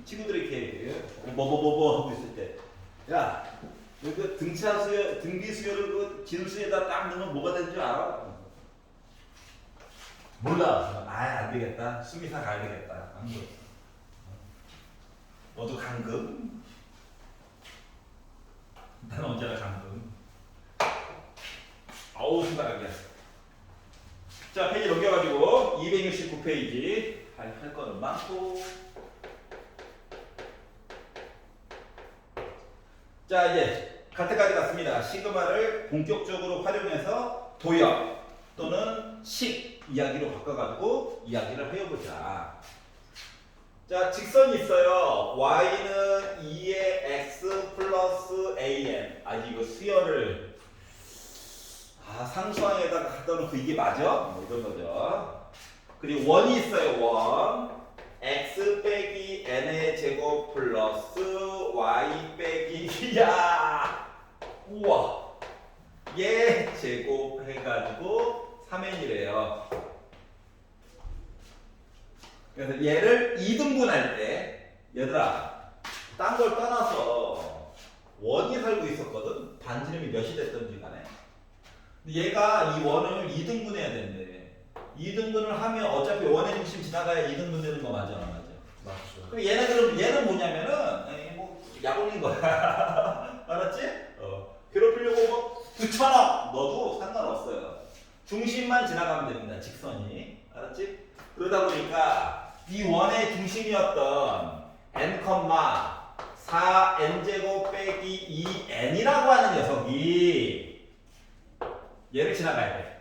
A: 친구들이 이렇게 하고 있을 때, 야, 그 등차 수열, 등비 수열을 그 진수에다 딱 넣으면 뭐가 되는 줄 알아? 몰라. 안 되겠다. 수미사 가야 되겠다. 강금. 너도 강금? 난 언제나 강금. 손가락이야. 자, 페이지 넘겨가지고 269페이지 할 거는 많고. 자, 이제 갈 때까지 갔습니다. 시그마를 본격적으로 활용해서 도형 또는 식 이야기로 바꿔가지고 이야기를 해보자. 자, 직선이 있어요. y는 2의 x 플러스 an. 아, 이거 수열을 상수항에다가 갖다 놓고 이게 맞아? 뭐 이런 거죠. 그리고 원이 있어요. 원. x 빼기 n의 제곱 플러스 y 빼기 야 우와 얘 제곱 해가지고 3n이래요. 그래서 얘를 2등분할 때 얘들아 딴 걸 떠나서 원이 살고 있었거든. 반지름이 몇이 됐던지 간에. 근데 얘가 이 원을 2등분해야 된대. 2등분을 하면 어차피 원의 중심 지나가야 2등분 되는 거 맞아, 안 맞아?
B: 맞죠.
A: 그럼 얘는 뭐냐면은 뭐 약올린 거야. 알았지? 괴롭히려고 뭐 9,000원 넣어도 상관없어요. 중심만 지나가면 됩니다. 직선이. 알았지? 그러다 보니까 이 원의 중심이었던 n, 4n제곱 빼기 2n이라고 하는 녀석이 얘를 지나가야 돼.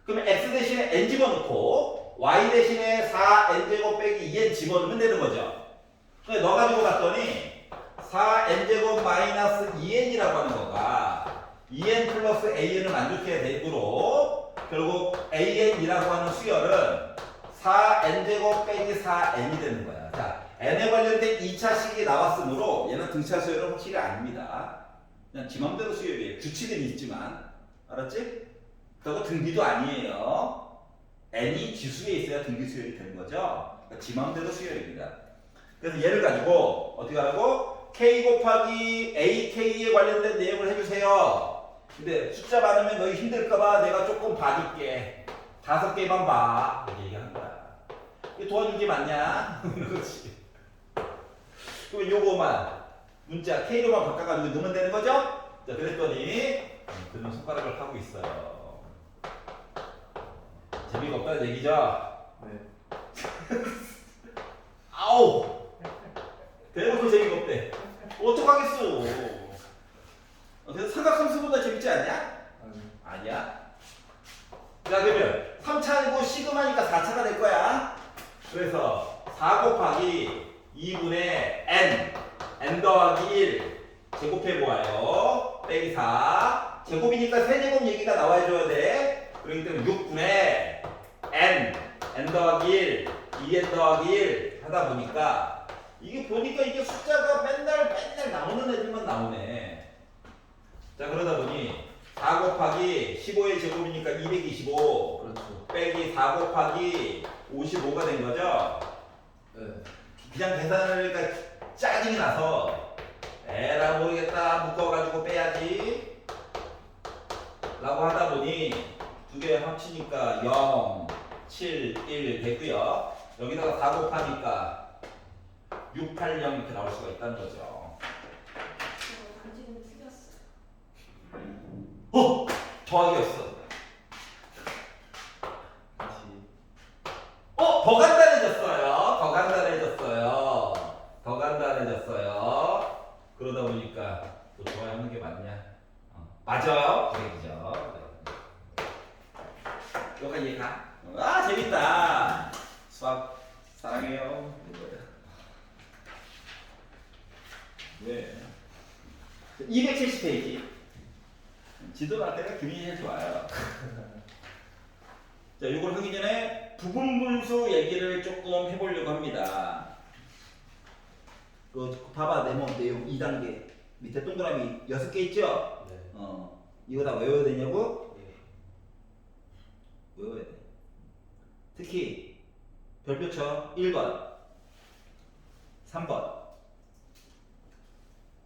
A: 그러면 x 대신에 n 집어넣고 y 대신에 4n제곱 빼기 2n 집어넣으면 되는 거죠. 그래서 넣어가지고 봤더니 4n제곱 마이너스 2n이라고 하는 거가 2n 플러스 an을 만족해야 되므로 결국 an이라고 하는 수열은 4n제곱 빼기 4n이 되는 거야. 자, n에 관련된 2차 식이 나왔으므로 얘는 등차 수열은 확실히 아닙니다. 그냥 지 맘대로 수열이에요. 규칙은 있지만. 알았지? 그리고 등비도 아니에요. n이 지수에 있어야 등비 수열이 되는 거죠. 그러니까 지 맘대로 수열입니다. 그래서 얘를 가지고 어떻게 하라고? k 곱하기 ak에 관련된 내용을 해주세요. 근데 숫자 많으면 너희 힘들까봐 내가 조금 봐줄게. 5개만 봐. 이렇게 얘기하는 거야. 이거 도와준 게 맞냐? 그렇지. 그럼 요거만 문자 k로만 바꿔가지고 넣으면 되는 거죠? 자, 그랬더니 그는 손가락을 하고 있어요. 재미가 없다는 얘기죠?
B: 네.
A: 아우! 대놓고 재미가 없대. 어떡하겠어. 그래서 삼각함수보다 재밌지 않냐? 아니야. 자, 그러면 3차이고 시그마니까 4차가 될 거야. 그래서 4 곱하기 2분의 n 더하기 1 제곱해보아요. 빼기 4 제곱이니까 세제곱 얘기가 나와줘야 돼. 그렇기 때문에 6분의 n 더하기 1 2n 더하기 1 하다 보니까 이게 숫자가 맨날 나오는 애들만 나오네. 자, 그러다 보니 4 곱하기 15의 제곱이니까 225
B: 그렇죠.
A: 빼기 4 곱하기 55가 된 거죠.
B: 네.
A: 그냥 계산을 하니까 짜증이 나서 에라 모르겠다 묶어가지고 빼야지 라고 하다 보니 두 개 합치니까 0, 7, 1 됐고요. 여기다가 4 곱하니까 6, 8, 0 이렇게 나올 수가 있다는 거죠.
C: 제가 반지름 틀렸어요.
A: 더하기였어.
B: 다시.
A: 더 간단해졌어요. 더 간단해졌어요. 더 간단해졌어요. 그러다 보니까 또 좋아하는 게 맞냐? 맞아요. 그 얘기죠. 여기까지 이해가? 아, 재밌다. 수학 사랑해요. 네. 270페이지. 지도 날 때가 기분이 제일 좋아요. 자, 이걸 하기 전에 부분분수 얘기를 조금 해보려고 합니다. 봐봐, 내용 2단계. 밑에 동그라미 6개 있죠?
D: 네.
A: 이거 다 외워야 되냐고?
D: 네.
A: 외워야 돼. 특히 별표처 1번, 3번.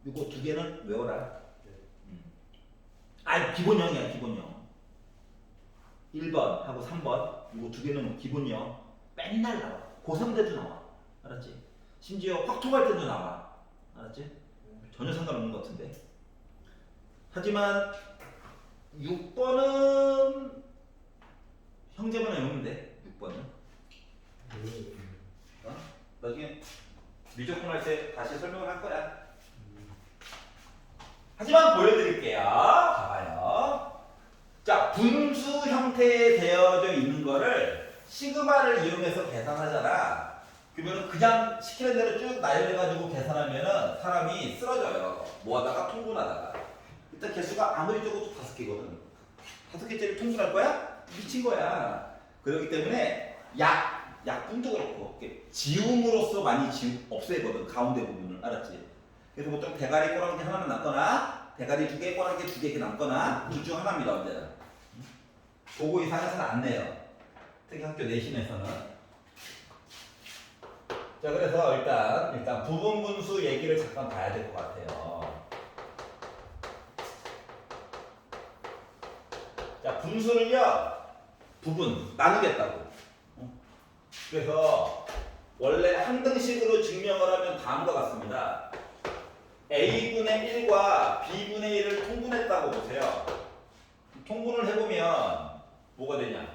A: 이거 두 개는 외워라.
D: 네.
A: 아니, 기본형이야, 기본형. 1번 하고 3번. 이거 두 개는 기본형. 맨날 나와. 고3 때도 나와. 알았지? 심지어 확통할 때도 나와. 알았지? 전혀 상관없는 것 같은데. 하지만 6번은 형제만 외우면 돼. 6번은. 어? 나중에 미적분 할 때 다시 설명을 할 거야. 하지만 보여드릴게요. 봐봐요. 자, 분수 형태에 되어져 있는 거를 시그마를 이용해서 계산하잖아. 그러면 그냥 시키는 대로 쭉 나열해가지고 계산하면은 사람이 쓰러져요. 뭐 하다가 통분하다가. 일단 개수가 아무리 적어도 5개거든. 5개짜리 통분할 거야? 미친 거야. 그렇기 때문에 약분도 그렇고 지움으로써 많이 없애거든. 가운데 부분을. 알았지? 그래서 보통 대가리 꼬랑지 하나만 남거나 대가리 2개, 꼬랑지 2개 이렇게 남거나 둘 중 하나입니다. 언제나. 도구 이상에서는 안 내요. 특히 학교 내신에서는. 자, 그래서 일단 부분 분수 얘기를 잠깐 봐야 될 것 같아요. 자, 분수는요, 부분, 나누겠다고. 그래서 원래 한 등식으로 증명을 하면 다음과 같습니다. A분의 1과 B분의 1을 통분했다고 보세요. 통분을 해보면 뭐가 되냐?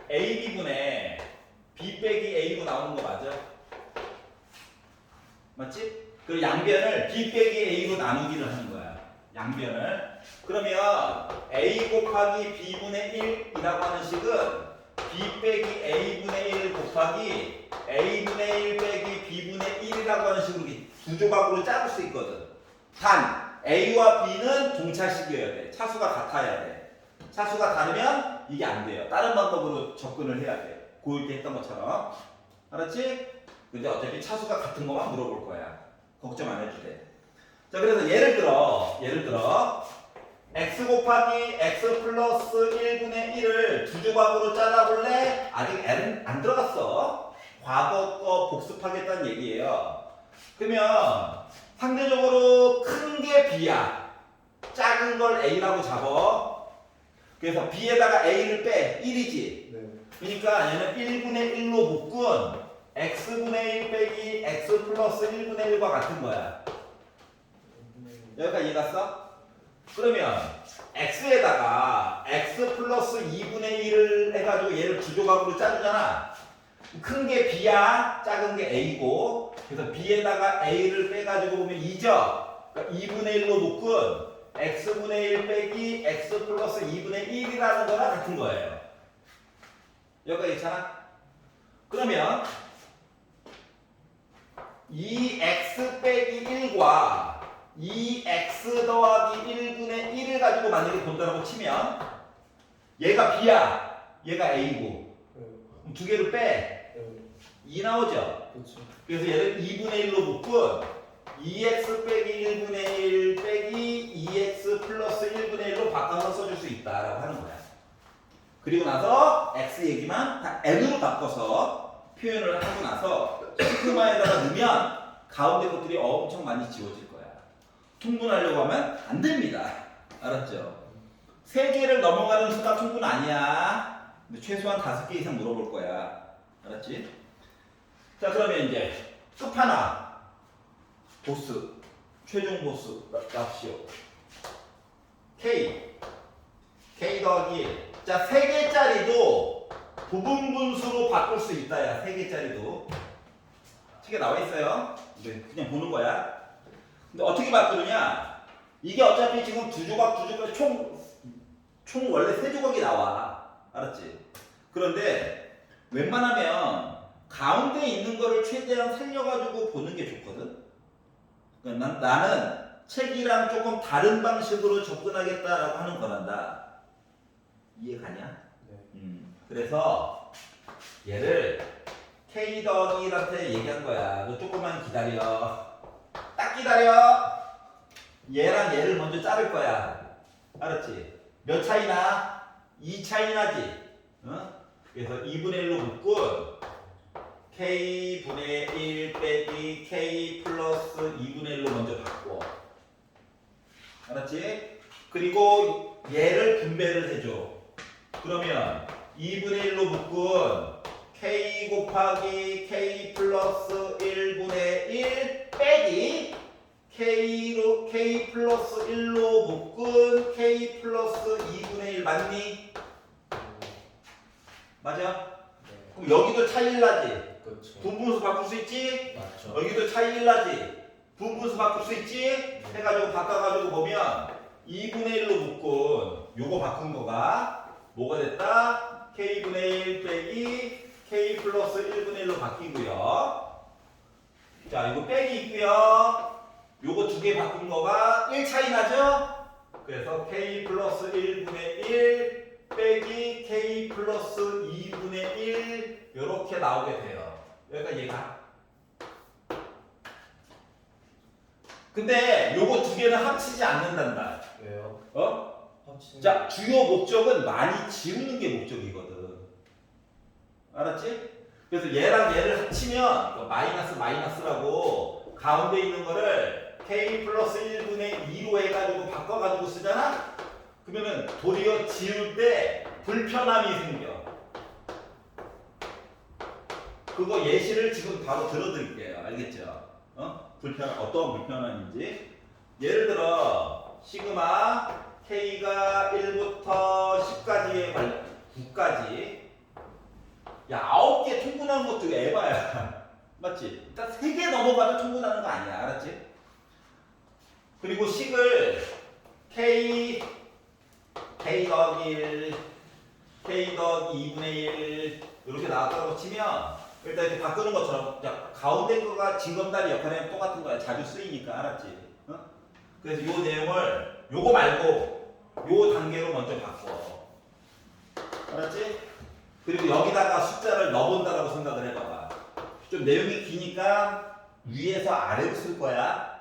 A: AB분의 B 빼기 A로 나오는 거 맞아? 맞지? 그리고 양변을 B 빼기 A로 나누기를 하는 거야. 양변을. 그러면 A 곱하기 B분의 1이라고 하는 식은 B 빼기 A분의 1 곱하기 A분의 1 빼기 B분의 1이라고 하는 식으로 두 조각으로 자를 수 있거든. 단 A와 B는 동차식이어야 돼. 차수가 같아야 돼. 차수가 다르면 이게 안 돼요. 다른 방법으로 접근을 해야 돼. 고1 때 했던 것처럼. 알았지? 근데 어차피 차수가 같은 것만 물어볼 거야. 걱정 안 해도 돼. 자, 그래서 예를 들어 x 곱하기 x 플러스 1분의 1을 두 조각으로 잘라볼래? 아직 L은 안 들어갔어. 과거 거 복습하겠다는 얘기예요. 그러면 상대적으로 큰 게 B야. 작은 걸 A라고 잡어. 그래서 B에다가 A를 빼. 1이지.
B: 네.
A: 그러니까 얘는 1분의 1로 묶은 x분의 1 빼기 x 플러스 1분의 1과 같은 거야. 여기까지 이해 갔어? 그러면 x에다가 x 플러스 2분의 1을 해가지고 얘를 두 조각으로 자르잖아. 큰 게 b야, 작은 게 a고. 그래서 b에다가 a를 빼가지고 보면 2죠. 그러니까 2분의 1로 묶은 x분의 1 빼기 x 플러스 2분의 1이라는 거랑 같은 거예요. 여기까지 괜찮아? 그러면 이 x 빼기 1과 이 x 더하기 1분의 1을 가지고 만약에 본다고 치면 얘가 b야, 얘가 a고 두 개를 빼 2 나오죠?
B: 그렇죠.
A: 그래서 얘를 2분의 1로 묶은 2x 빼기 1분의 1 빼기 2x 플러스 1분의 1로 바꿔서 써줄 수 있다라고 하는 거야. 그리고 나서 x 얘기만 다 n으로 바꿔서 표현을 하고 나서 시그마에다가 넣으면 가운데 것들이 엄청 많이 지워질 거야. 통분하려고 하면 안 됩니다. 알았죠? 3개를 넘어가는 수가 통분 아니야. 근데 최소한 5개 이상 물어볼 거야. 알았지? 자, 그러면 이제 끝판왕 보스, 최종 보스 납시오. K 더하기 1. 자, 3개짜리도 부분 분수로 바꿀 수 있다. 야, 3개짜리도 책에 나와 있어요. 그냥 보는 거야. 근데 어떻게 바꾸느냐? 이게 어차피 지금 두 조각 총 원래 3조각이 나와. 알았지? 그런데 웬만하면 가운데 있는 거를 최대한 살려가지고 보는 게 좋거든. 그러니까 나는 책이랑 조금 다른 방식으로 접근하겠다라고 하는 권한다. 이해 가냐?
B: 네.
A: 그래서 얘를 K 더하기 1한테 얘기한 거야. 너 조금만 기다려. 딱 기다려. 얘랑 얘를 먼저 자를 거야. 알았지? 몇 차이나? 2 차이 나지? 그래서 2분의 1로 묶은 K분의 1 빼기 K 플러스 2분의 1로 먼저 바꿔. 알았지? 그리고 얘를 분배를 해줘. 그러면 2분의 1로 묶은 K 곱하기 K 플러스 1분의 1 빼기 K 플러스 1로 묶은 K 플러스 2분의 1 맞니? 맞아?
B: 네.
A: 그럼 여기도 차이 1 나지?
B: 그렇죠.
A: 분분수 바꿀 수 있지?
B: 맞죠.
A: 여기도 차이 1 나지? 분분수 바꿀 수 있지? 해가지고 바꿔가지고 보면 2분의 1로 묶은 요거 바꾼 거가 뭐가 됐다? K분의 1 빼기 K 플러스 1분의 1로 바뀌고요. 자, 이거 빼기 있고요. 요거 두 개 바꾼 거가 1 차이 나죠? 그래서 K 플러스 1분의 1 빼기 K 플러스 2분의 1 요렇게 나오게 돼요. 여기까지 얘가. 근데 요거 두 개는 합치지 않는단다.
B: 왜요? 합치는.
A: 자, 주요 목적은 많이 지우는 게 목적이거든. 알았지? 그래서 얘랑 얘를 합치면 마이너스 마이너스라고 가운데 있는 거를 K 플러스 1분의 2로 해가지고 바꿔가지고 쓰잖아? 그러면은 도리어 지울 때 불편함이 생겨. 그거 예시를 지금 바로 들어드릴게요. 알겠죠? 어떤 불편함인지. 예를 들어 시그마 K가 1부터 10까지의 9까지. 야, 9개 통분하는 것도 에바야. 맞지? 일단 3개 넘어가면 통분하는 거 아니야. 알았지? 그리고 식을 K 더하기 1, K 더하기 2분의 1 이렇게 나왔다고 치면 일단 이렇게 바꾸는 것처럼 야, 가운데 거가 징검다리 역할에 똑같은 거야. 자주 쓰이니까. 알았지? 그래서 요 내용을 요거 말고 요 단계로 먼저 바꿔. 알았지? 그리고 여기다가 숫자를 넣어본다라고 생각을 해봐봐. 좀 내용이 기니까 위에서 아래로 쓸 거야.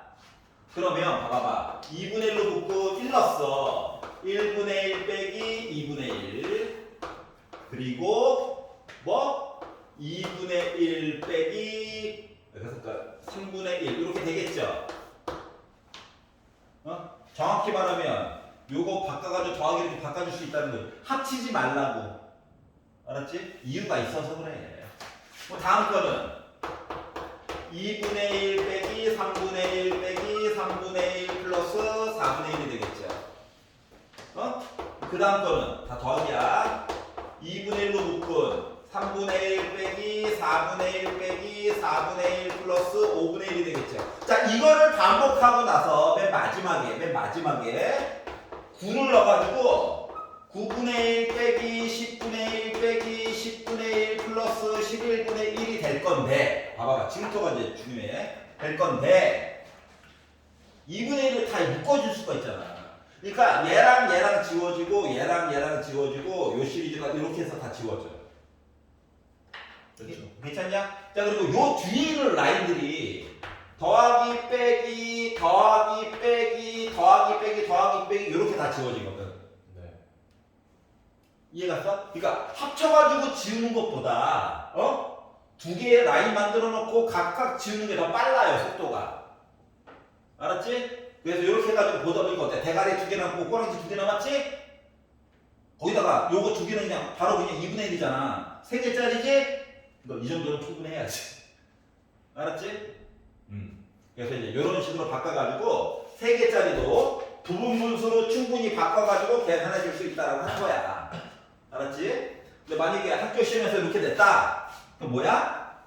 A: 그러면 봐봐봐. 2분의 1로 묶고 1 넣었어. 1분의 1 빼기 2분의 1 그리고 뭐? 2분의 1 빼기 그러니까 3분의 1 이렇게 되겠죠? 정확히 말하면 요거 바꿔가지고 더하기 이렇게 바꿔줄 수 있다는 거예요. 합치지 말라고. 알았지? 이유가 있어서 그래. 다음 거는 2분의 1 빼기 3분의 1 빼기 3분의 1 플러스 4분의 1이 되겠죠. 그 다음 거는 다 더하기야. 2분의 1로 묶은 3분의 1 빼기 4분의 1 빼기 4분의 1 플러스 5분의 1이 되겠죠. 자, 이거를 반복하고 나서 맨 마지막에 9를 넣어가지고 9분의 1 빼기 10분의 1 빼기 10분의 1 플러스 11분의 1이 될 건데 봐봐 지금부터가 이제 중요해. 될 건데 2분의 1을 다 묶어줄 수가 있잖아. 그러니까 얘랑 지워지고 얘랑 지워지고 요 시리즈가 이렇게 해서 다 지워져.
B: 그렇죠.
A: 괜찮냐? 자, 그리고 요 뒤에 있는 라인들이 더하기 빼기 더하기 빼기 더하기 빼기 더하기 빼기 이렇게 다 지워지거든.
B: 네.
A: 이해갔어? 그러니까 합쳐가지고 지우는 것보다 두 개의 라인 만들어 놓고 각각 지우는 게 더 빨라요. 속도가. 알았지? 그래서 이렇게 해가지고 보다 보니까 어때? 대가리 2개 남고 꼬랑지 2개 남았지? 거기다가 요거 2개는 그냥 바로 그냥 2분의 1이잖아. 3개짜리지? 너 이 정도는 충분해야지. 알았지? 그래서 이제 이런 식으로 바꿔가지고 3개짜리도 부분분수로 충분히 바꿔가지고 계산해 줄 수 있다라고 한 거야. 알았지? 근데 만약에 학교 시험에서 이렇게 됐다. 그럼 뭐야?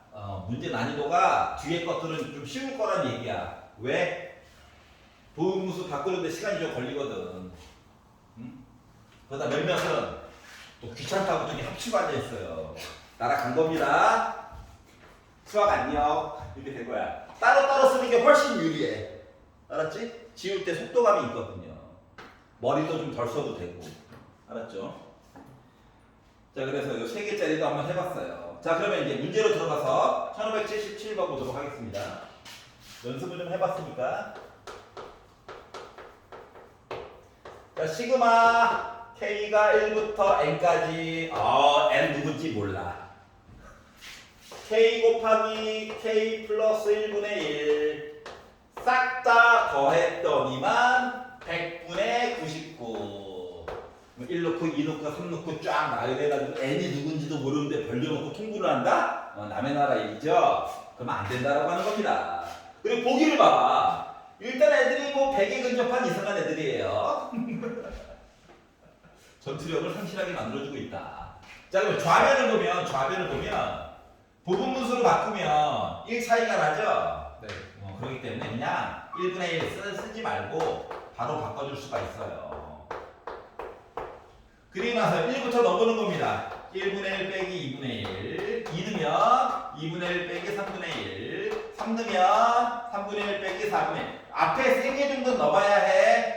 A: 문제 난이도가 뒤에 것들은 좀 쉬울 거란 얘기야. 왜? 부분분수 바꾸는데 시간이 좀 걸리거든. 그러다 몇몇은 또 귀찮다고 저기 합치고 앉아있어요. 날아간 겁니다. 수학 안녕. 이렇게 된 거야. 따로따로 쓰는 게 훨씬 유리해. 알았지? 지울 때 속도감이 있거든요. 머리도 좀 덜 써도 되고. 알았죠? 자, 그래서 이 3개짜리도 한번 해봤어요. 자, 그러면 이제 문제로 들어가서 1577번 보도록 하겠습니다. 연습을 좀 해봤으니까. 자, 시그마 K가 1부터 N까지 N 누군지 몰라. K 곱하기 K 플러스 1분의 1 싹 다 더했더니만 100분의 99 1 넣고 2 넣고 3 넣고 쫙 나열해가지고 N이 누군지도 모르는데 벌려놓고 통보를 한다? 남의 나라 얘기죠? 그러면 안 된다라고 하는 겁니다. 그리고 보기를 봐봐. 일단 애들이 뭐 100에 근접한 이상한 애들이에요. 전투력을 상실하게 만들어주고 있다. 자, 그럼 좌변을 보면 부분분수로 바꾸면 1 차이가 나죠?
B: 네.
A: 그렇기 때문에 그냥 1분의 1 쓰지 말고 바로 바꿔줄 수가 있어요. 그리고 나서 1부터 넣어보는 겁니다. 1분의 1 빼기 2분의 1, 2 넣으면 2분의 1 빼기 3분의 1, 3 넣으면 3분의 1 빼기 4분의 1. 앞에 3개 정도 넣어봐야 해.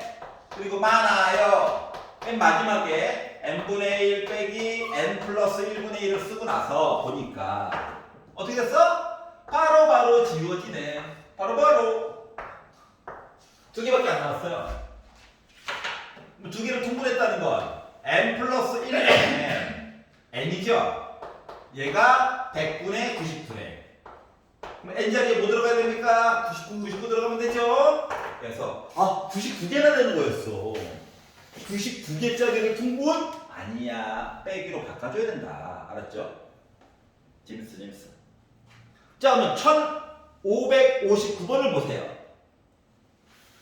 A: 그리고 많아요. 맨 마지막에 n분의 1 빼기 n 플러스 1분의 1을 쓰고 나서 보니까 어떻게 됐어? 바로바로 지워지네. 바로바로. 두 개밖에 안 나왔어요. 두 개를 통분했다는 건 n 플러스 1은 n이죠. 얘가 100분의 90분의. 그럼 n 자리에 뭐 들어가야 됩니까? 99 들어가면 되죠. 그래서 99개나 되는 거였어. 99개짜리를 통분? 아니야. 빼기로 바꿔줘야 된다. 알았죠? 재밌어. 자, 그러면 1559번을 보세요.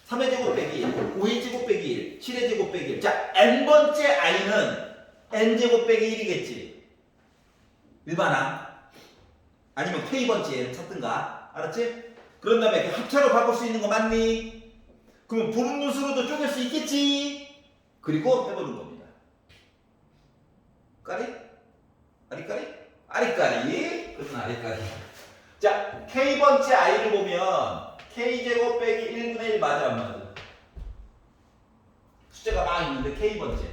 A: 3의 제곱 빼기 1, 5의 제곱 빼기 1, 7의 제곱 빼기 1. 자, n번째 i는 n제곱 빼기 1이겠지. 일반항. 아니면 k번째 찾든가. 알았지? 그런 다음에 합차로 바꿀 수 있는 거 맞니? 그러면 부분분수로도 쪼갤 수 있겠지? 그리고 해보는 겁니다. 까리? 아리까리? 아리까리. 그래서 아리까리. 자, k번째 i를 보면 k제곱 빼기 1분의 1 맞아 안 맞아? 숫자가 막 있는데 k번째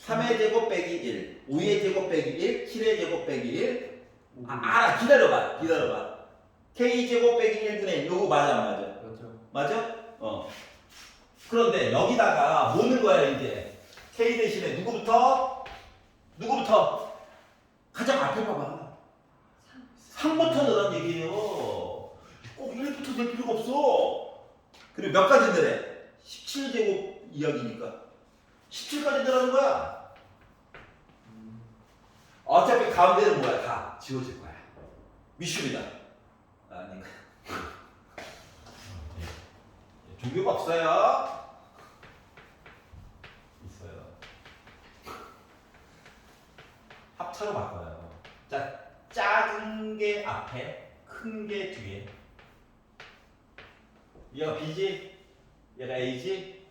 A: 3의 제곱 빼기 1, 5의 제곱 빼기 1, 7의 제곱 빼기 1. 알아. 기다려봐. k제곱 빼기 1분의 1 요거 맞아 안 맞아? 맞아? 그런데 여기다가 뭐 넣는 거야 이제? k 대신에 누구부터? 가장 앞에 봐봐. 3부터 넣으란 얘기예요. 꼭 1부터 될 필요가 없어. 그리고 몇 가지 넣으래? 17제곱 이야기니까 17까지 넣으라는 거야. 어차피 가운데는 뭐야? 다 지워질 거야. 미슈리다. 아닌가? 종교가 없어요. 있어요. 합차로 바꿔요. 자, 작은 게 앞에, 큰 게 뒤에. 얘가 B지? 얘가 A지?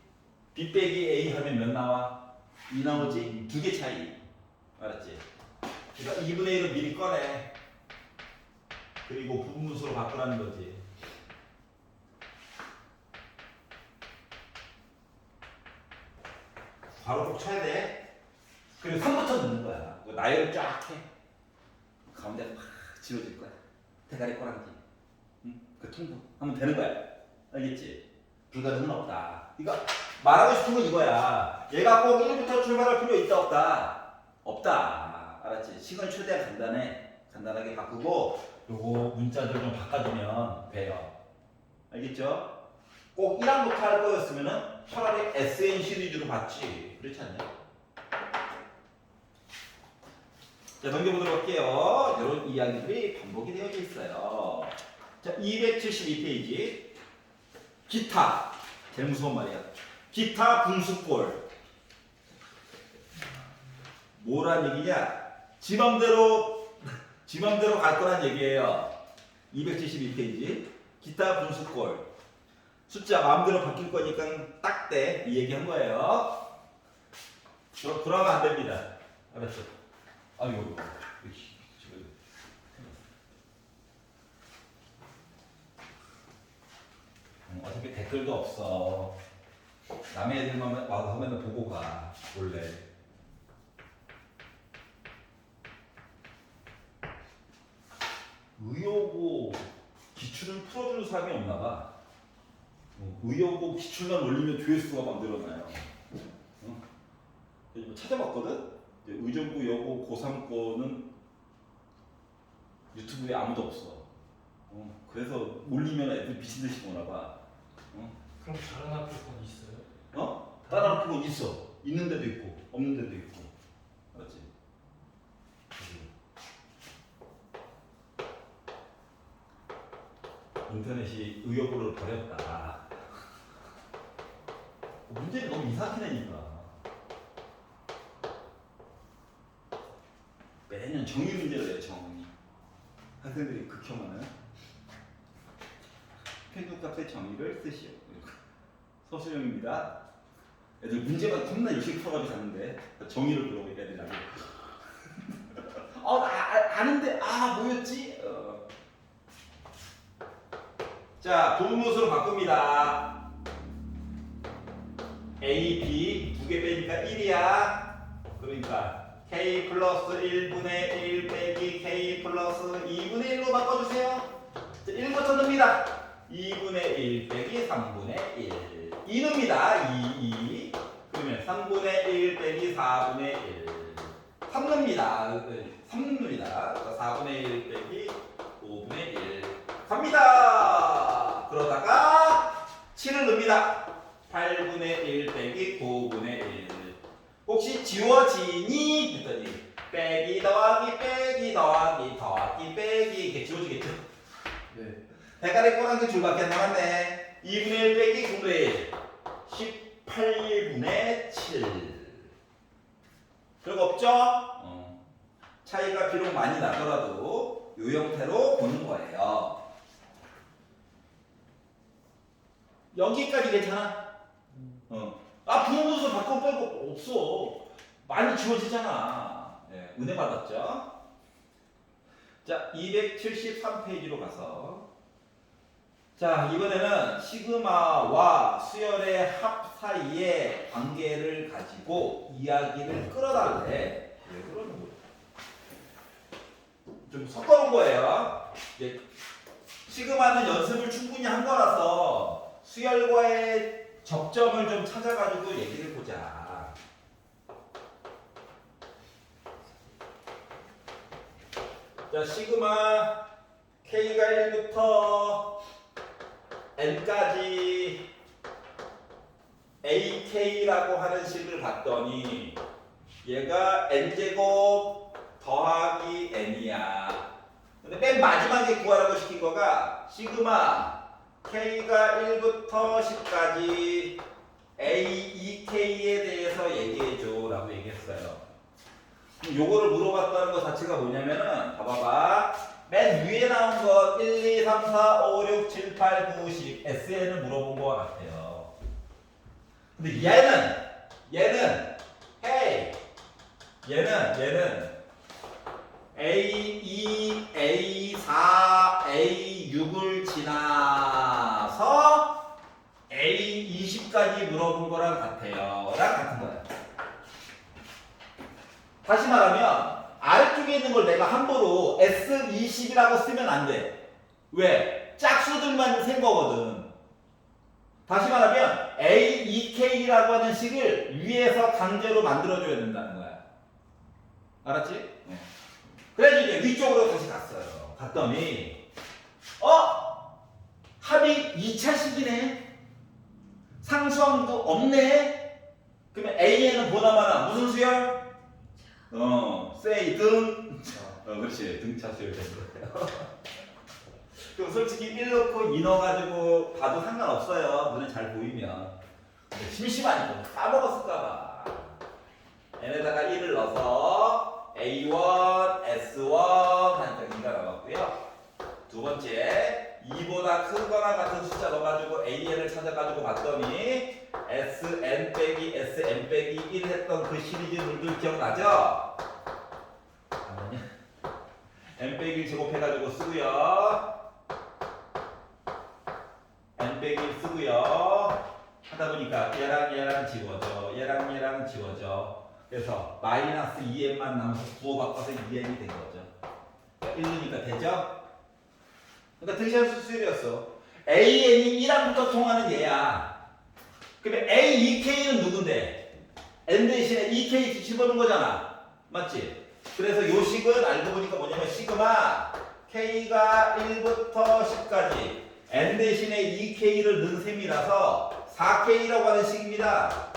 A: B 빼기 A 하면 몇 나와? 2 나오지? 2개 차이. 알았지? 그러니까 2분의 1을 미리 꺼내. 그리고 부분분수로 바꾸라는 거지. 바로 꼭 쳐야 돼. 그리고 3부터 넣는 거야. 나열을 쫙 해. 가운데 팍 지워질 거야. 대가리 꼬랑지. 응? 그 통분 하면 되는 거야. 알겠지? 불가능은 없다. 그러니까 말하고 싶은 건 이거야. 얘가 꼭 1부터 출발할 필요 있다 없다? 없다. 알았지? 시간이 최대한 간단해. 간단하게 바꾸고 요거 문자들 좀 바꿔주면 돼요. 알겠죠? 꼭 1항부터 할 거였으면은 차라리 SN 시리즈로 봤지. 그렇지 않냐? 자, 넘겨보도록 할게요. 이런 이야기들이 반복이 되어져 있어요. 자, 272페이지. 기타. 제일 무서운 말이야. 기타 분수꼴. 뭐란 얘기냐? 지 맘대로 갈 거란 얘기예요. 272페이지. 기타 분수꼴. 숫자 마음대로 바뀔 거니까 딱 돼. 이 얘기 한 거예요. 그러면 안 됩니다. 알았죠? 아이고. 어차피 댓글도 없어. 남의 애들만 와서 하면 보고 가. 원래. 의여고 기출을 풀어주는 사람이 없나 봐. 의여고 기출만 올리면 조회수가 막 늘어나요. 뭐 찾아봤거든? 의정부 여고 고3 거는 유튜브에 아무도 없어. 그래서 올리면 애들 미친듯이 보나 봐.
D: 그럼 다른 학교권 있어요?
A: 다른 학교는 있어. 있는 데도 있고 없는 데도 있고. 알았지? 인터넷이 의욕을 버렸다. 문제를 너무 이상하게 내니까. 매년 정의 문제를 내요. 정의. 학생들이 극혐하는 평균값의 정의를 쓰시오. 서수영입니다. 애들 문제만 겁나 열심히 풀어가지고 잤는데 정의를 물어보니까 애들이 나고 아는데 뭐였지? 자, 분무수로 바꿉니다. A, B 두 개 빼니까 1이야. 그러니까 K 플러스 1분의 1 빼기 K 플러스 2분의 1로 바꿔주세요. 자, 1부터 넣습니다. 2분의 1 빼기 3분의 1 2 넣습니다. 2 그러면 3분의 1 빼기 4분의 1 3 넣습니다. 3 넣습니다. 4분의 1 빼기 5분의 1 갑니다. 그러다가 7을 넣습니다. 8분의 1 빼기 9분의 1 혹시 지워지니? 했더니 빼기 더하기 빼기 더하기 더하기 빼기 이게 지워지겠죠?
B: 네.
A: 대가리 꼬란 게 줄밖에 안 남았네. 2분의 1 빼기 9분의 1 18분의 7 별거 없죠? 차이가 비록 많이 나더라도 이 형태로 보는 거예요. 여기까지 괜찮아? 분모수 바꿔 빼고 없어. 많이 지워지잖아. 네, 은혜 받았죠? 자, 273페이지로 가서 자, 이번에는 시그마와 수열의 합 사이의 관계를 가지고 이야기를 끌어달래. 왜 그러는 거야? 좀 섞어놓은 거예요. 시그마는 연습을 충분히 한 거라서 수열과의 접점을 좀 찾아가지고 얘기를 보자. 자, 시그마 K가 1부터 N까지 AK라고 하는 식을 봤더니 얘가 N제곱 더하기 N이야. 근데 맨 마지막에 구하라고 시킨 거가 시그마 K가 1부터 10까지 AEK에 대해서 얘기해줘 라고 얘기했어요. 요거를 물어봤다는 것 자체가 뭐냐면은 봐봐봐. 맨 위에 나온 거 1, 2, 3, 4, 5, 6, 7, 8, 9, 10 SN을 물어본 것 같아요. 근데 얘는 헤이 얘는 A2, A4, A6을 지나서 A20까지 물어본 거랑 같아요. 랑 같은 거야. 다시 말하면 아래쪽에 있는 걸 내가 함부로 S20이라고 쓰면 안 돼. 왜? 짝수들만 센 거거든. 다시 말하면 AEK라고 하는 식을 위에서 강제로 만들어줘야 된다는 거야. 알았지? 네. 그래서 이제 위쪽으로 다시 갔어요. 갔더니 합이 2차식이네. 상수항도 없네. 그러면 A에는 보나마나 무슨 수열? say 등. 그렇지. 등차 수열 되는 거예요. 그럼 솔직히 1 넣고 2 넣어가지고 봐도 상관없어요. 눈에 잘 보이면. 심심하니까 까먹었을까봐. n에다가 1을 넣어서 A1, S1 하니까 2가 나왔고요. 두 번째, 2보다 크거나 같은 숫자 넣어가지고 AN을 찾아가지고 봤더니 SN 빼기 SN 빼기 1 했던 그 시리즈들도 기억나죠? 잠깐만요. N 빼기 1 제곱해가지고 쓰고요. N 빼기 1 쓰고요. 하다 보니까 얘랑 지워져. 얘랑 지워져. 그래서 마이너스 2n만 남아서 부호 바꿔서 2n이 된 거죠. 1이니까 되죠? 그러니까 등시한 수열이었어. AN이 1항부터 통하는 얘야. 그러면 AEK는 누군데? N 대신에 EK 집어넣은 거잖아. 맞지? 그래서 요 식은 알고 보니까 뭐냐면 시그마 K가 1부터 10까지 N 대신에 EK를 넣은 셈이라서 4K라고 하는 식입니다.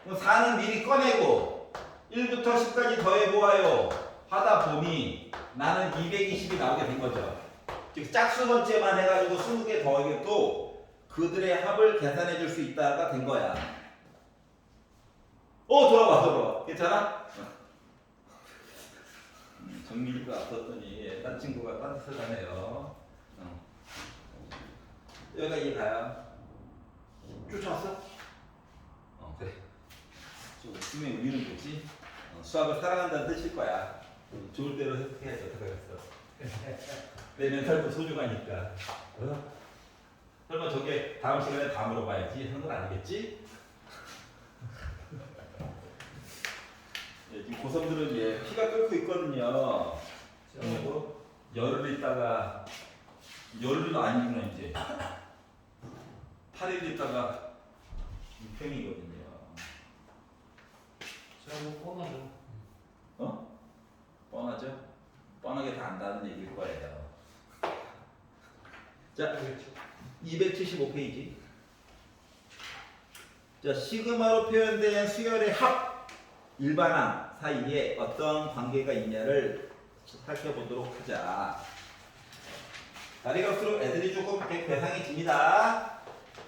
A: 그럼 4는 미리 꺼내고 1부터 10까지 더해보아요. 하다 보니 나는 220이 나오게 된 거죠. 즉 짝수 번째만 해가지고 20개 더하기도 그들의 합을 계산해 줄 수 있다가 된 거야. 돌아와. 괜찮아? 정민이가 없었더니 딴 친구가 딴 데서 가네요. 여기가 이해가요? 쫓아왔어? 그래. 좀 웃으면 우리는 뭐지? 수학을 사랑한다는 뜻일 거야. 좋을 대로 해석해야지 어떡하겠어. 내 멘탈도 소중하니까. 설마 저게 다음 시간에 다 물어봐야지 하는 건 아니겠지? 예, 지금 고3들은 예, 피가 끓고 있거든요. 그리고 열흘 있다가 열흘은 아니구나 이제 8일 있다가 6평이거든요.
D: 제가 뭐 뻔하죠.
A: 뻔하죠? 뻔하게 다 안다는 얘기일 거예요. 자, 275페이지. 자, 시그마로 표현된 수열의 합, 일반항 사이에 어떤 관계가 있냐를 살펴보도록 하자. 날이 갈수록 애들이 조금 괴상해집니다.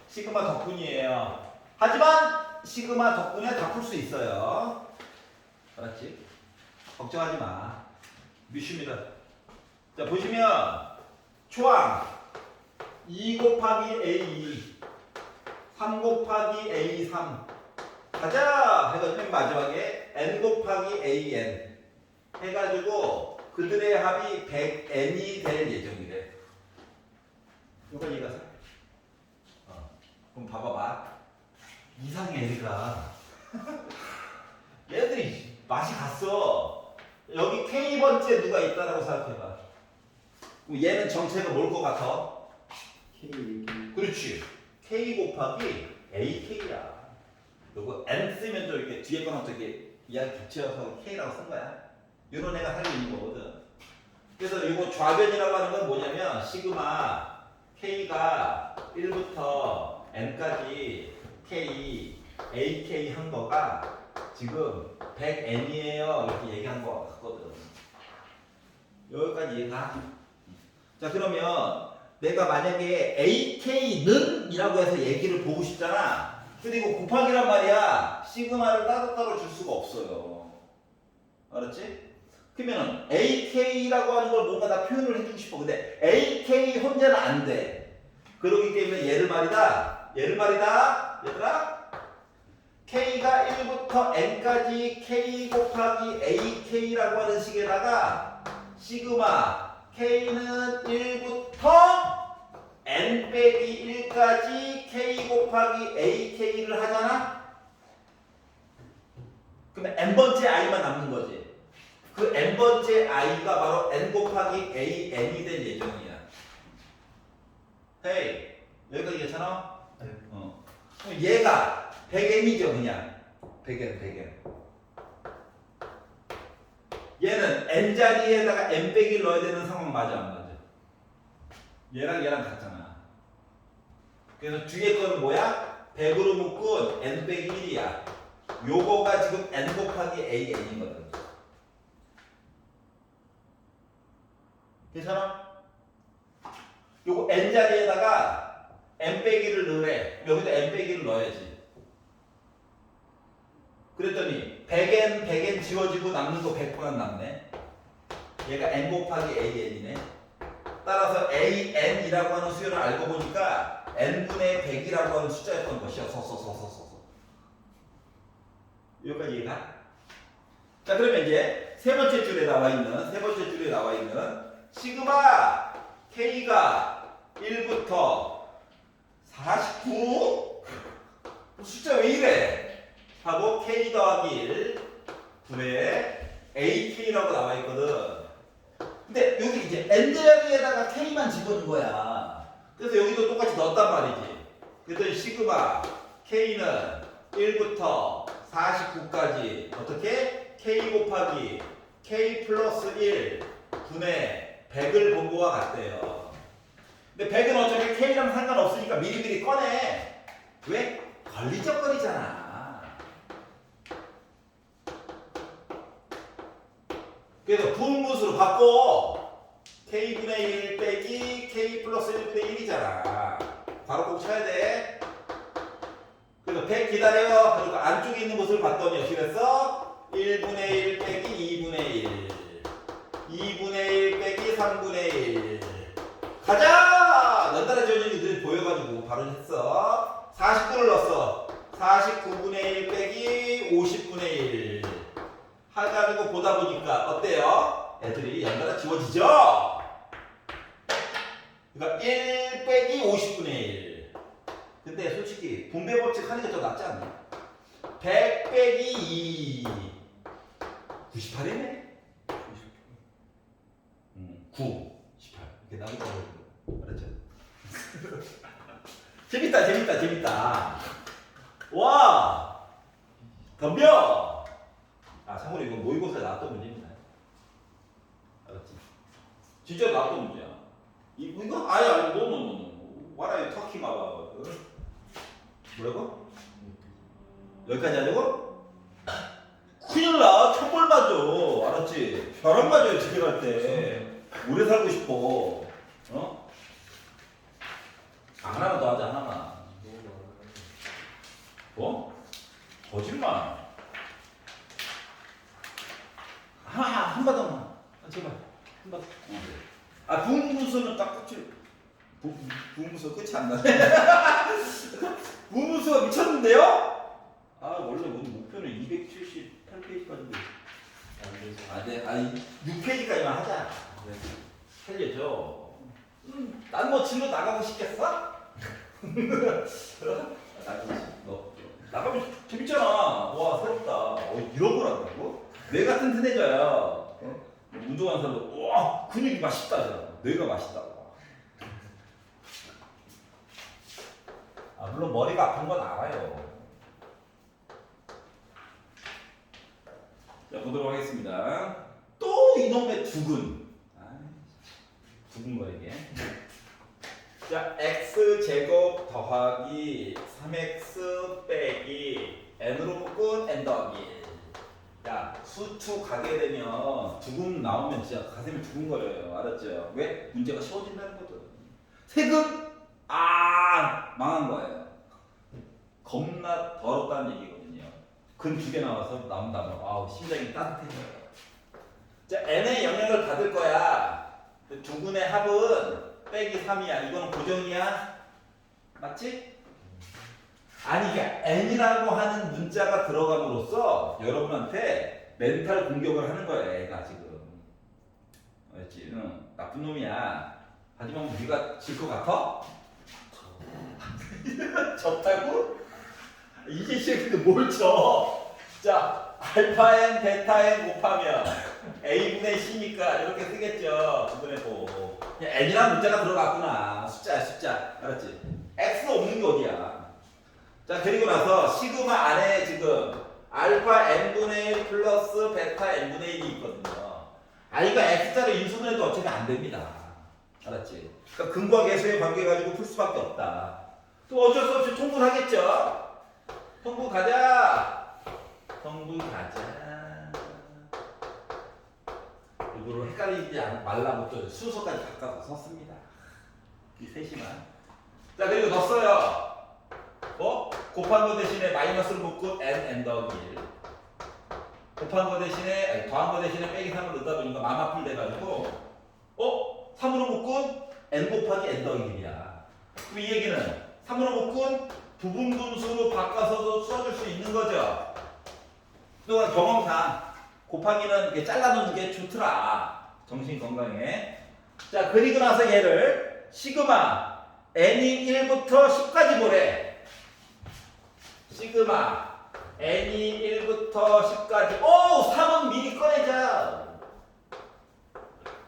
A: 시그마 덕분이에요. 하지만 시그마 덕분에 다 풀 수 있어요. 알았지? 걱정하지 마. 뮤슈입니다. 자, 보시면 초항 2 곱하기 A2 3 곱하기 A3 가자 해가지고 맨 마지막에 N 곱하기 AN 해가지고 그들의 합이 100N이 될 예정이래. 이거 이해가서? 그럼 봐봐봐. 이상해 얘가. 얘들이 맛이 갔어. 여기 K번째 누가 있다라고 생각해봐. 그럼 얘는 정체가 뭘 것 같아?
B: K
A: 그렇지. K 곱하기 AK야. 그리고 N 쓰면 또 이렇게 뒤에 거는 또 이렇게 이야기 붙여서 K라고 쓴 거야. 이런 애가 살고 있는 거거든. 그래서 이거 좌변이라고 하는 건 뭐냐면 시그마 K가 1부터 N까지 K, AK 한 거가 지금 100N이에요. 이렇게 얘기한 거 같거든. 여기까지 이해가? 자, 그러면 내가 만약에 AK는 이라고 해서 얘기를 보고 싶잖아. 근데 이거 곱하기란 말이야. 시그마를 따로따로 줄 수가 없어요. 알았지? 그러면 AK라고 하는 걸 뭔가 다 표현을 해주고 싶어. 근데 AK 혼자는 안 돼. 그러기 때문에 얘를 말이다. 얘들아. K가 1부터 N까지 K 곱하기 AK라고 하는 식에다가 시그마 K는 1부터 N 빼기 1까지 K 곱하기 AK를 하잖아? 그러면 N번째 I만 남는 거지. 그 N번째 I가 바로 N 곱하기 AN이 될 예정이야. 헤이, 여기까지 괜찮아?
B: 네.
A: 그럼 얘가 100N이죠, 그냥. 100N. 얘는 N자리에다가 N 빼기를 넣어야 되는 상황 맞아, 안 맞아? 얘랑 같잖아. 그래서 뒤에 거는 뭐야? 100으로 묶은 N 빼기 1이야. 요거가 지금 N 곱하기 AN이거든. 괜찮아? 요거 N자리에다가 N 빼기를 넣으래. 여기도 N 빼기를 넣어야지. 그랬더니 100N 지워지고 남는 거 100번 남네. 얘가 N 곱하기 AN이네. 따라서 AN이라고 하는 수열을 알고 보니까 N분의 100이라고 하는 숫자였던 것이야. 여기까지 이해가? 자, 그러면 이제 세 번째 줄에 나와 있는 시그마 K가 1부터 49? 숫자 왜 이래? 하고 K 더하기 1 분의 AK라고 나와 있거든. 근데 여기 이제 N자리에다가 K만 집어넣은 거야. 그래서 여기도 똑같이 넣었단 말이지. 그랬더니 시그마 K는 1부터 49까지 어떻게? K 곱하기 K 플러스 1 분의 100을 본 거와 같대요. 근데 100은 어차피 K랑 상관없으니까 미리미리 꺼내. 왜? 걸리적거리잖아. 그래서 분무수로 바꿔. K분의 1 빼기 K 플러스 1분의 1이잖아. 바로 꼭 쳐야 돼. 그래서 100 기다려. 그러니까 안쪽에 있는 것을 봤더니 어떻게 됐어? 1분의 1 빼기 2분의 1. 2분의 1 빼기 3분의 1 가자! 연달아 지워지는 게 눈에 보여가지고 바로 했어. 49를 넣었어. 49분의 1 빼기 50분의 1 해가지고 보다 보니까 어때요? 애들이 연달아 지워지죠? 그러니까 1 빼기 50분의 1 근데 솔직히 분배 법칙 하는 게 더 낫지 않나? 100 빼기 2 98이네? 9 18 이렇게 나오고 알았죠? 재밌다 재밌다 재밌다 와 덤벼 아 참고로 이건 모의고사에 나왔던 문제입니다 알았지? 진짜 나왔던 문제야 이거? 아니 노노노노 What are you talking about? 뭐라고? 여기까지 하려고? 큰일 나 천벌 맞아 알았지? 벼락 맞아요 집에 갈때 오래 살고 싶어 어? 하나만 더 하자 하나만 뭐? 거짓말 한 번 더만 제발 한 번 아 부흥분수는 딱 끝이 부흥분수 끝이 안 나네 부흥분수가 미쳤는데요? 아 원래 오늘 목표는 278페이지까지인데 네, 아니 6페이지까지만 하자 살려줘 딴 뭐 진로 나가고 싶겠어? 나가면 재밌잖아 와 새롭다 이런 거라고? 뇌 같은 트내져야 운동하는 사람도 와 근육이 맛있다 뇌가 맛있다고 아 물론 머리가 아픈 건 알아요 자 보도록 하겠습니다 또 이놈의 두근 두근거리게 자 x제곱 더하기 3x 빼기 n으로 묶은 n 더하기 야 수투 가게 되면 두근 나오면 진짜 가슴이 두근거려요 알았죠? 왜? 문제가 쉬워진다는 거죠 세금? 아 망한 거예요 겁나 더럽다는 얘기거든요 근 2개 나와서 나온다면 아우 심장이 따뜻해져요 자 n의 영역을 받을 거야 두근의 합은 빼기 3이야 이거는 고정이야 맞지? 아니 이게 n이라고 하는 문자가 들어감으로써 여러분한테 멘탈 공격을 하는 거야 애가 지금 알았지? 응 나쁜 놈이야 하지만 우리가 질 것 같아? 졌다고? 이제 시작했는데 뭘 져? 자 알파 n 베타 n 곱하면 a분의 c니까 이렇게 쓰겠죠 두분의 보 n이라는 문자가 들어갔구나 숫자야 숫자 알았지? x가 없는 게 어디야 자 그리고 나서 시그마 안에 지금 알파 n분의 1 플러스 베타 n분의 1이 있거든요 이거 x자로 인수분해도 어차피 안 됩니다 알았지? 그러니까 근과 계수의 관계 가지고 풀 수밖에 없다 또 어쩔 수 없이 통분하겠죠 통분 가자 통분 가자 일부러 헷갈리지 말라고 또 순서까지 바꿔서 썼습니다 이 셋이만 자 그리고 넣었어요 곱한 거 대신에 마이너스를 묶고 n 더하기 1 곱한 거 대신에 아니 더한 거 대신에 빼기 3을 넣다 보니까 마마풀 돼가지고 3으로 묶은 n 곱하기 n 더하기 1이야 그럼 이 얘기는 3으로 묶은 부분 분수로 바꿔서도 써줄 수 있는 거죠 그동안 경험상 곱하기는 이렇게 잘라놓는 게 좋더라 정신 건강에 자 그리고 나서 얘를 시그마 n이 1부터 10까지 보래 시그마 n이 1부터 10까지 3은 미리 꺼내자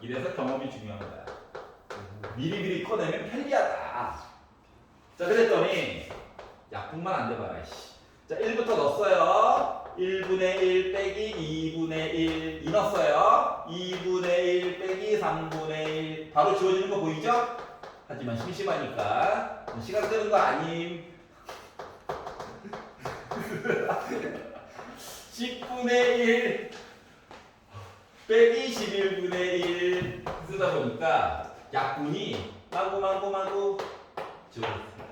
A: 이래서 경험이 중요한 거야 미리미리 꺼내면 편리하다 자 그랬더니 약분만 안 돼봐라 자 1부터 넣었어요 1분의 1 빼기 2분의 1 2 넣었어요 2분의 1 빼기 3분의 1 바로 지워지는 거 보이죠? 하지만 심심하니까 시간 끄는 거 아님 10분의 1 빼기 11분의 1 쓰다 보니까 약분이 마구 지워졌습니다.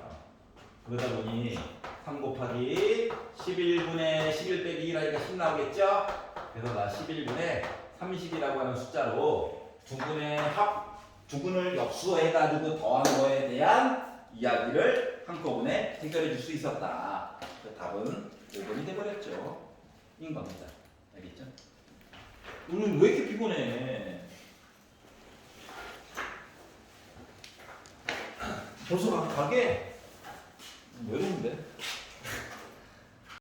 A: 그러다 보니 3 곱하기 11분의 11 빼기 1 하니까 10 나오겠죠? 그래서 나 11분의 30이라고 하는 숫자로 두 근을 역수해가지고 더한 거에 대한 이야기를 한꺼번에 해결해 줄 수 있었다. 그 답은 5번이 돼버렸죠. 인 겁니다. 알겠죠? 오늘 왜 이렇게 피곤해? 벌써 가게? 외로운데?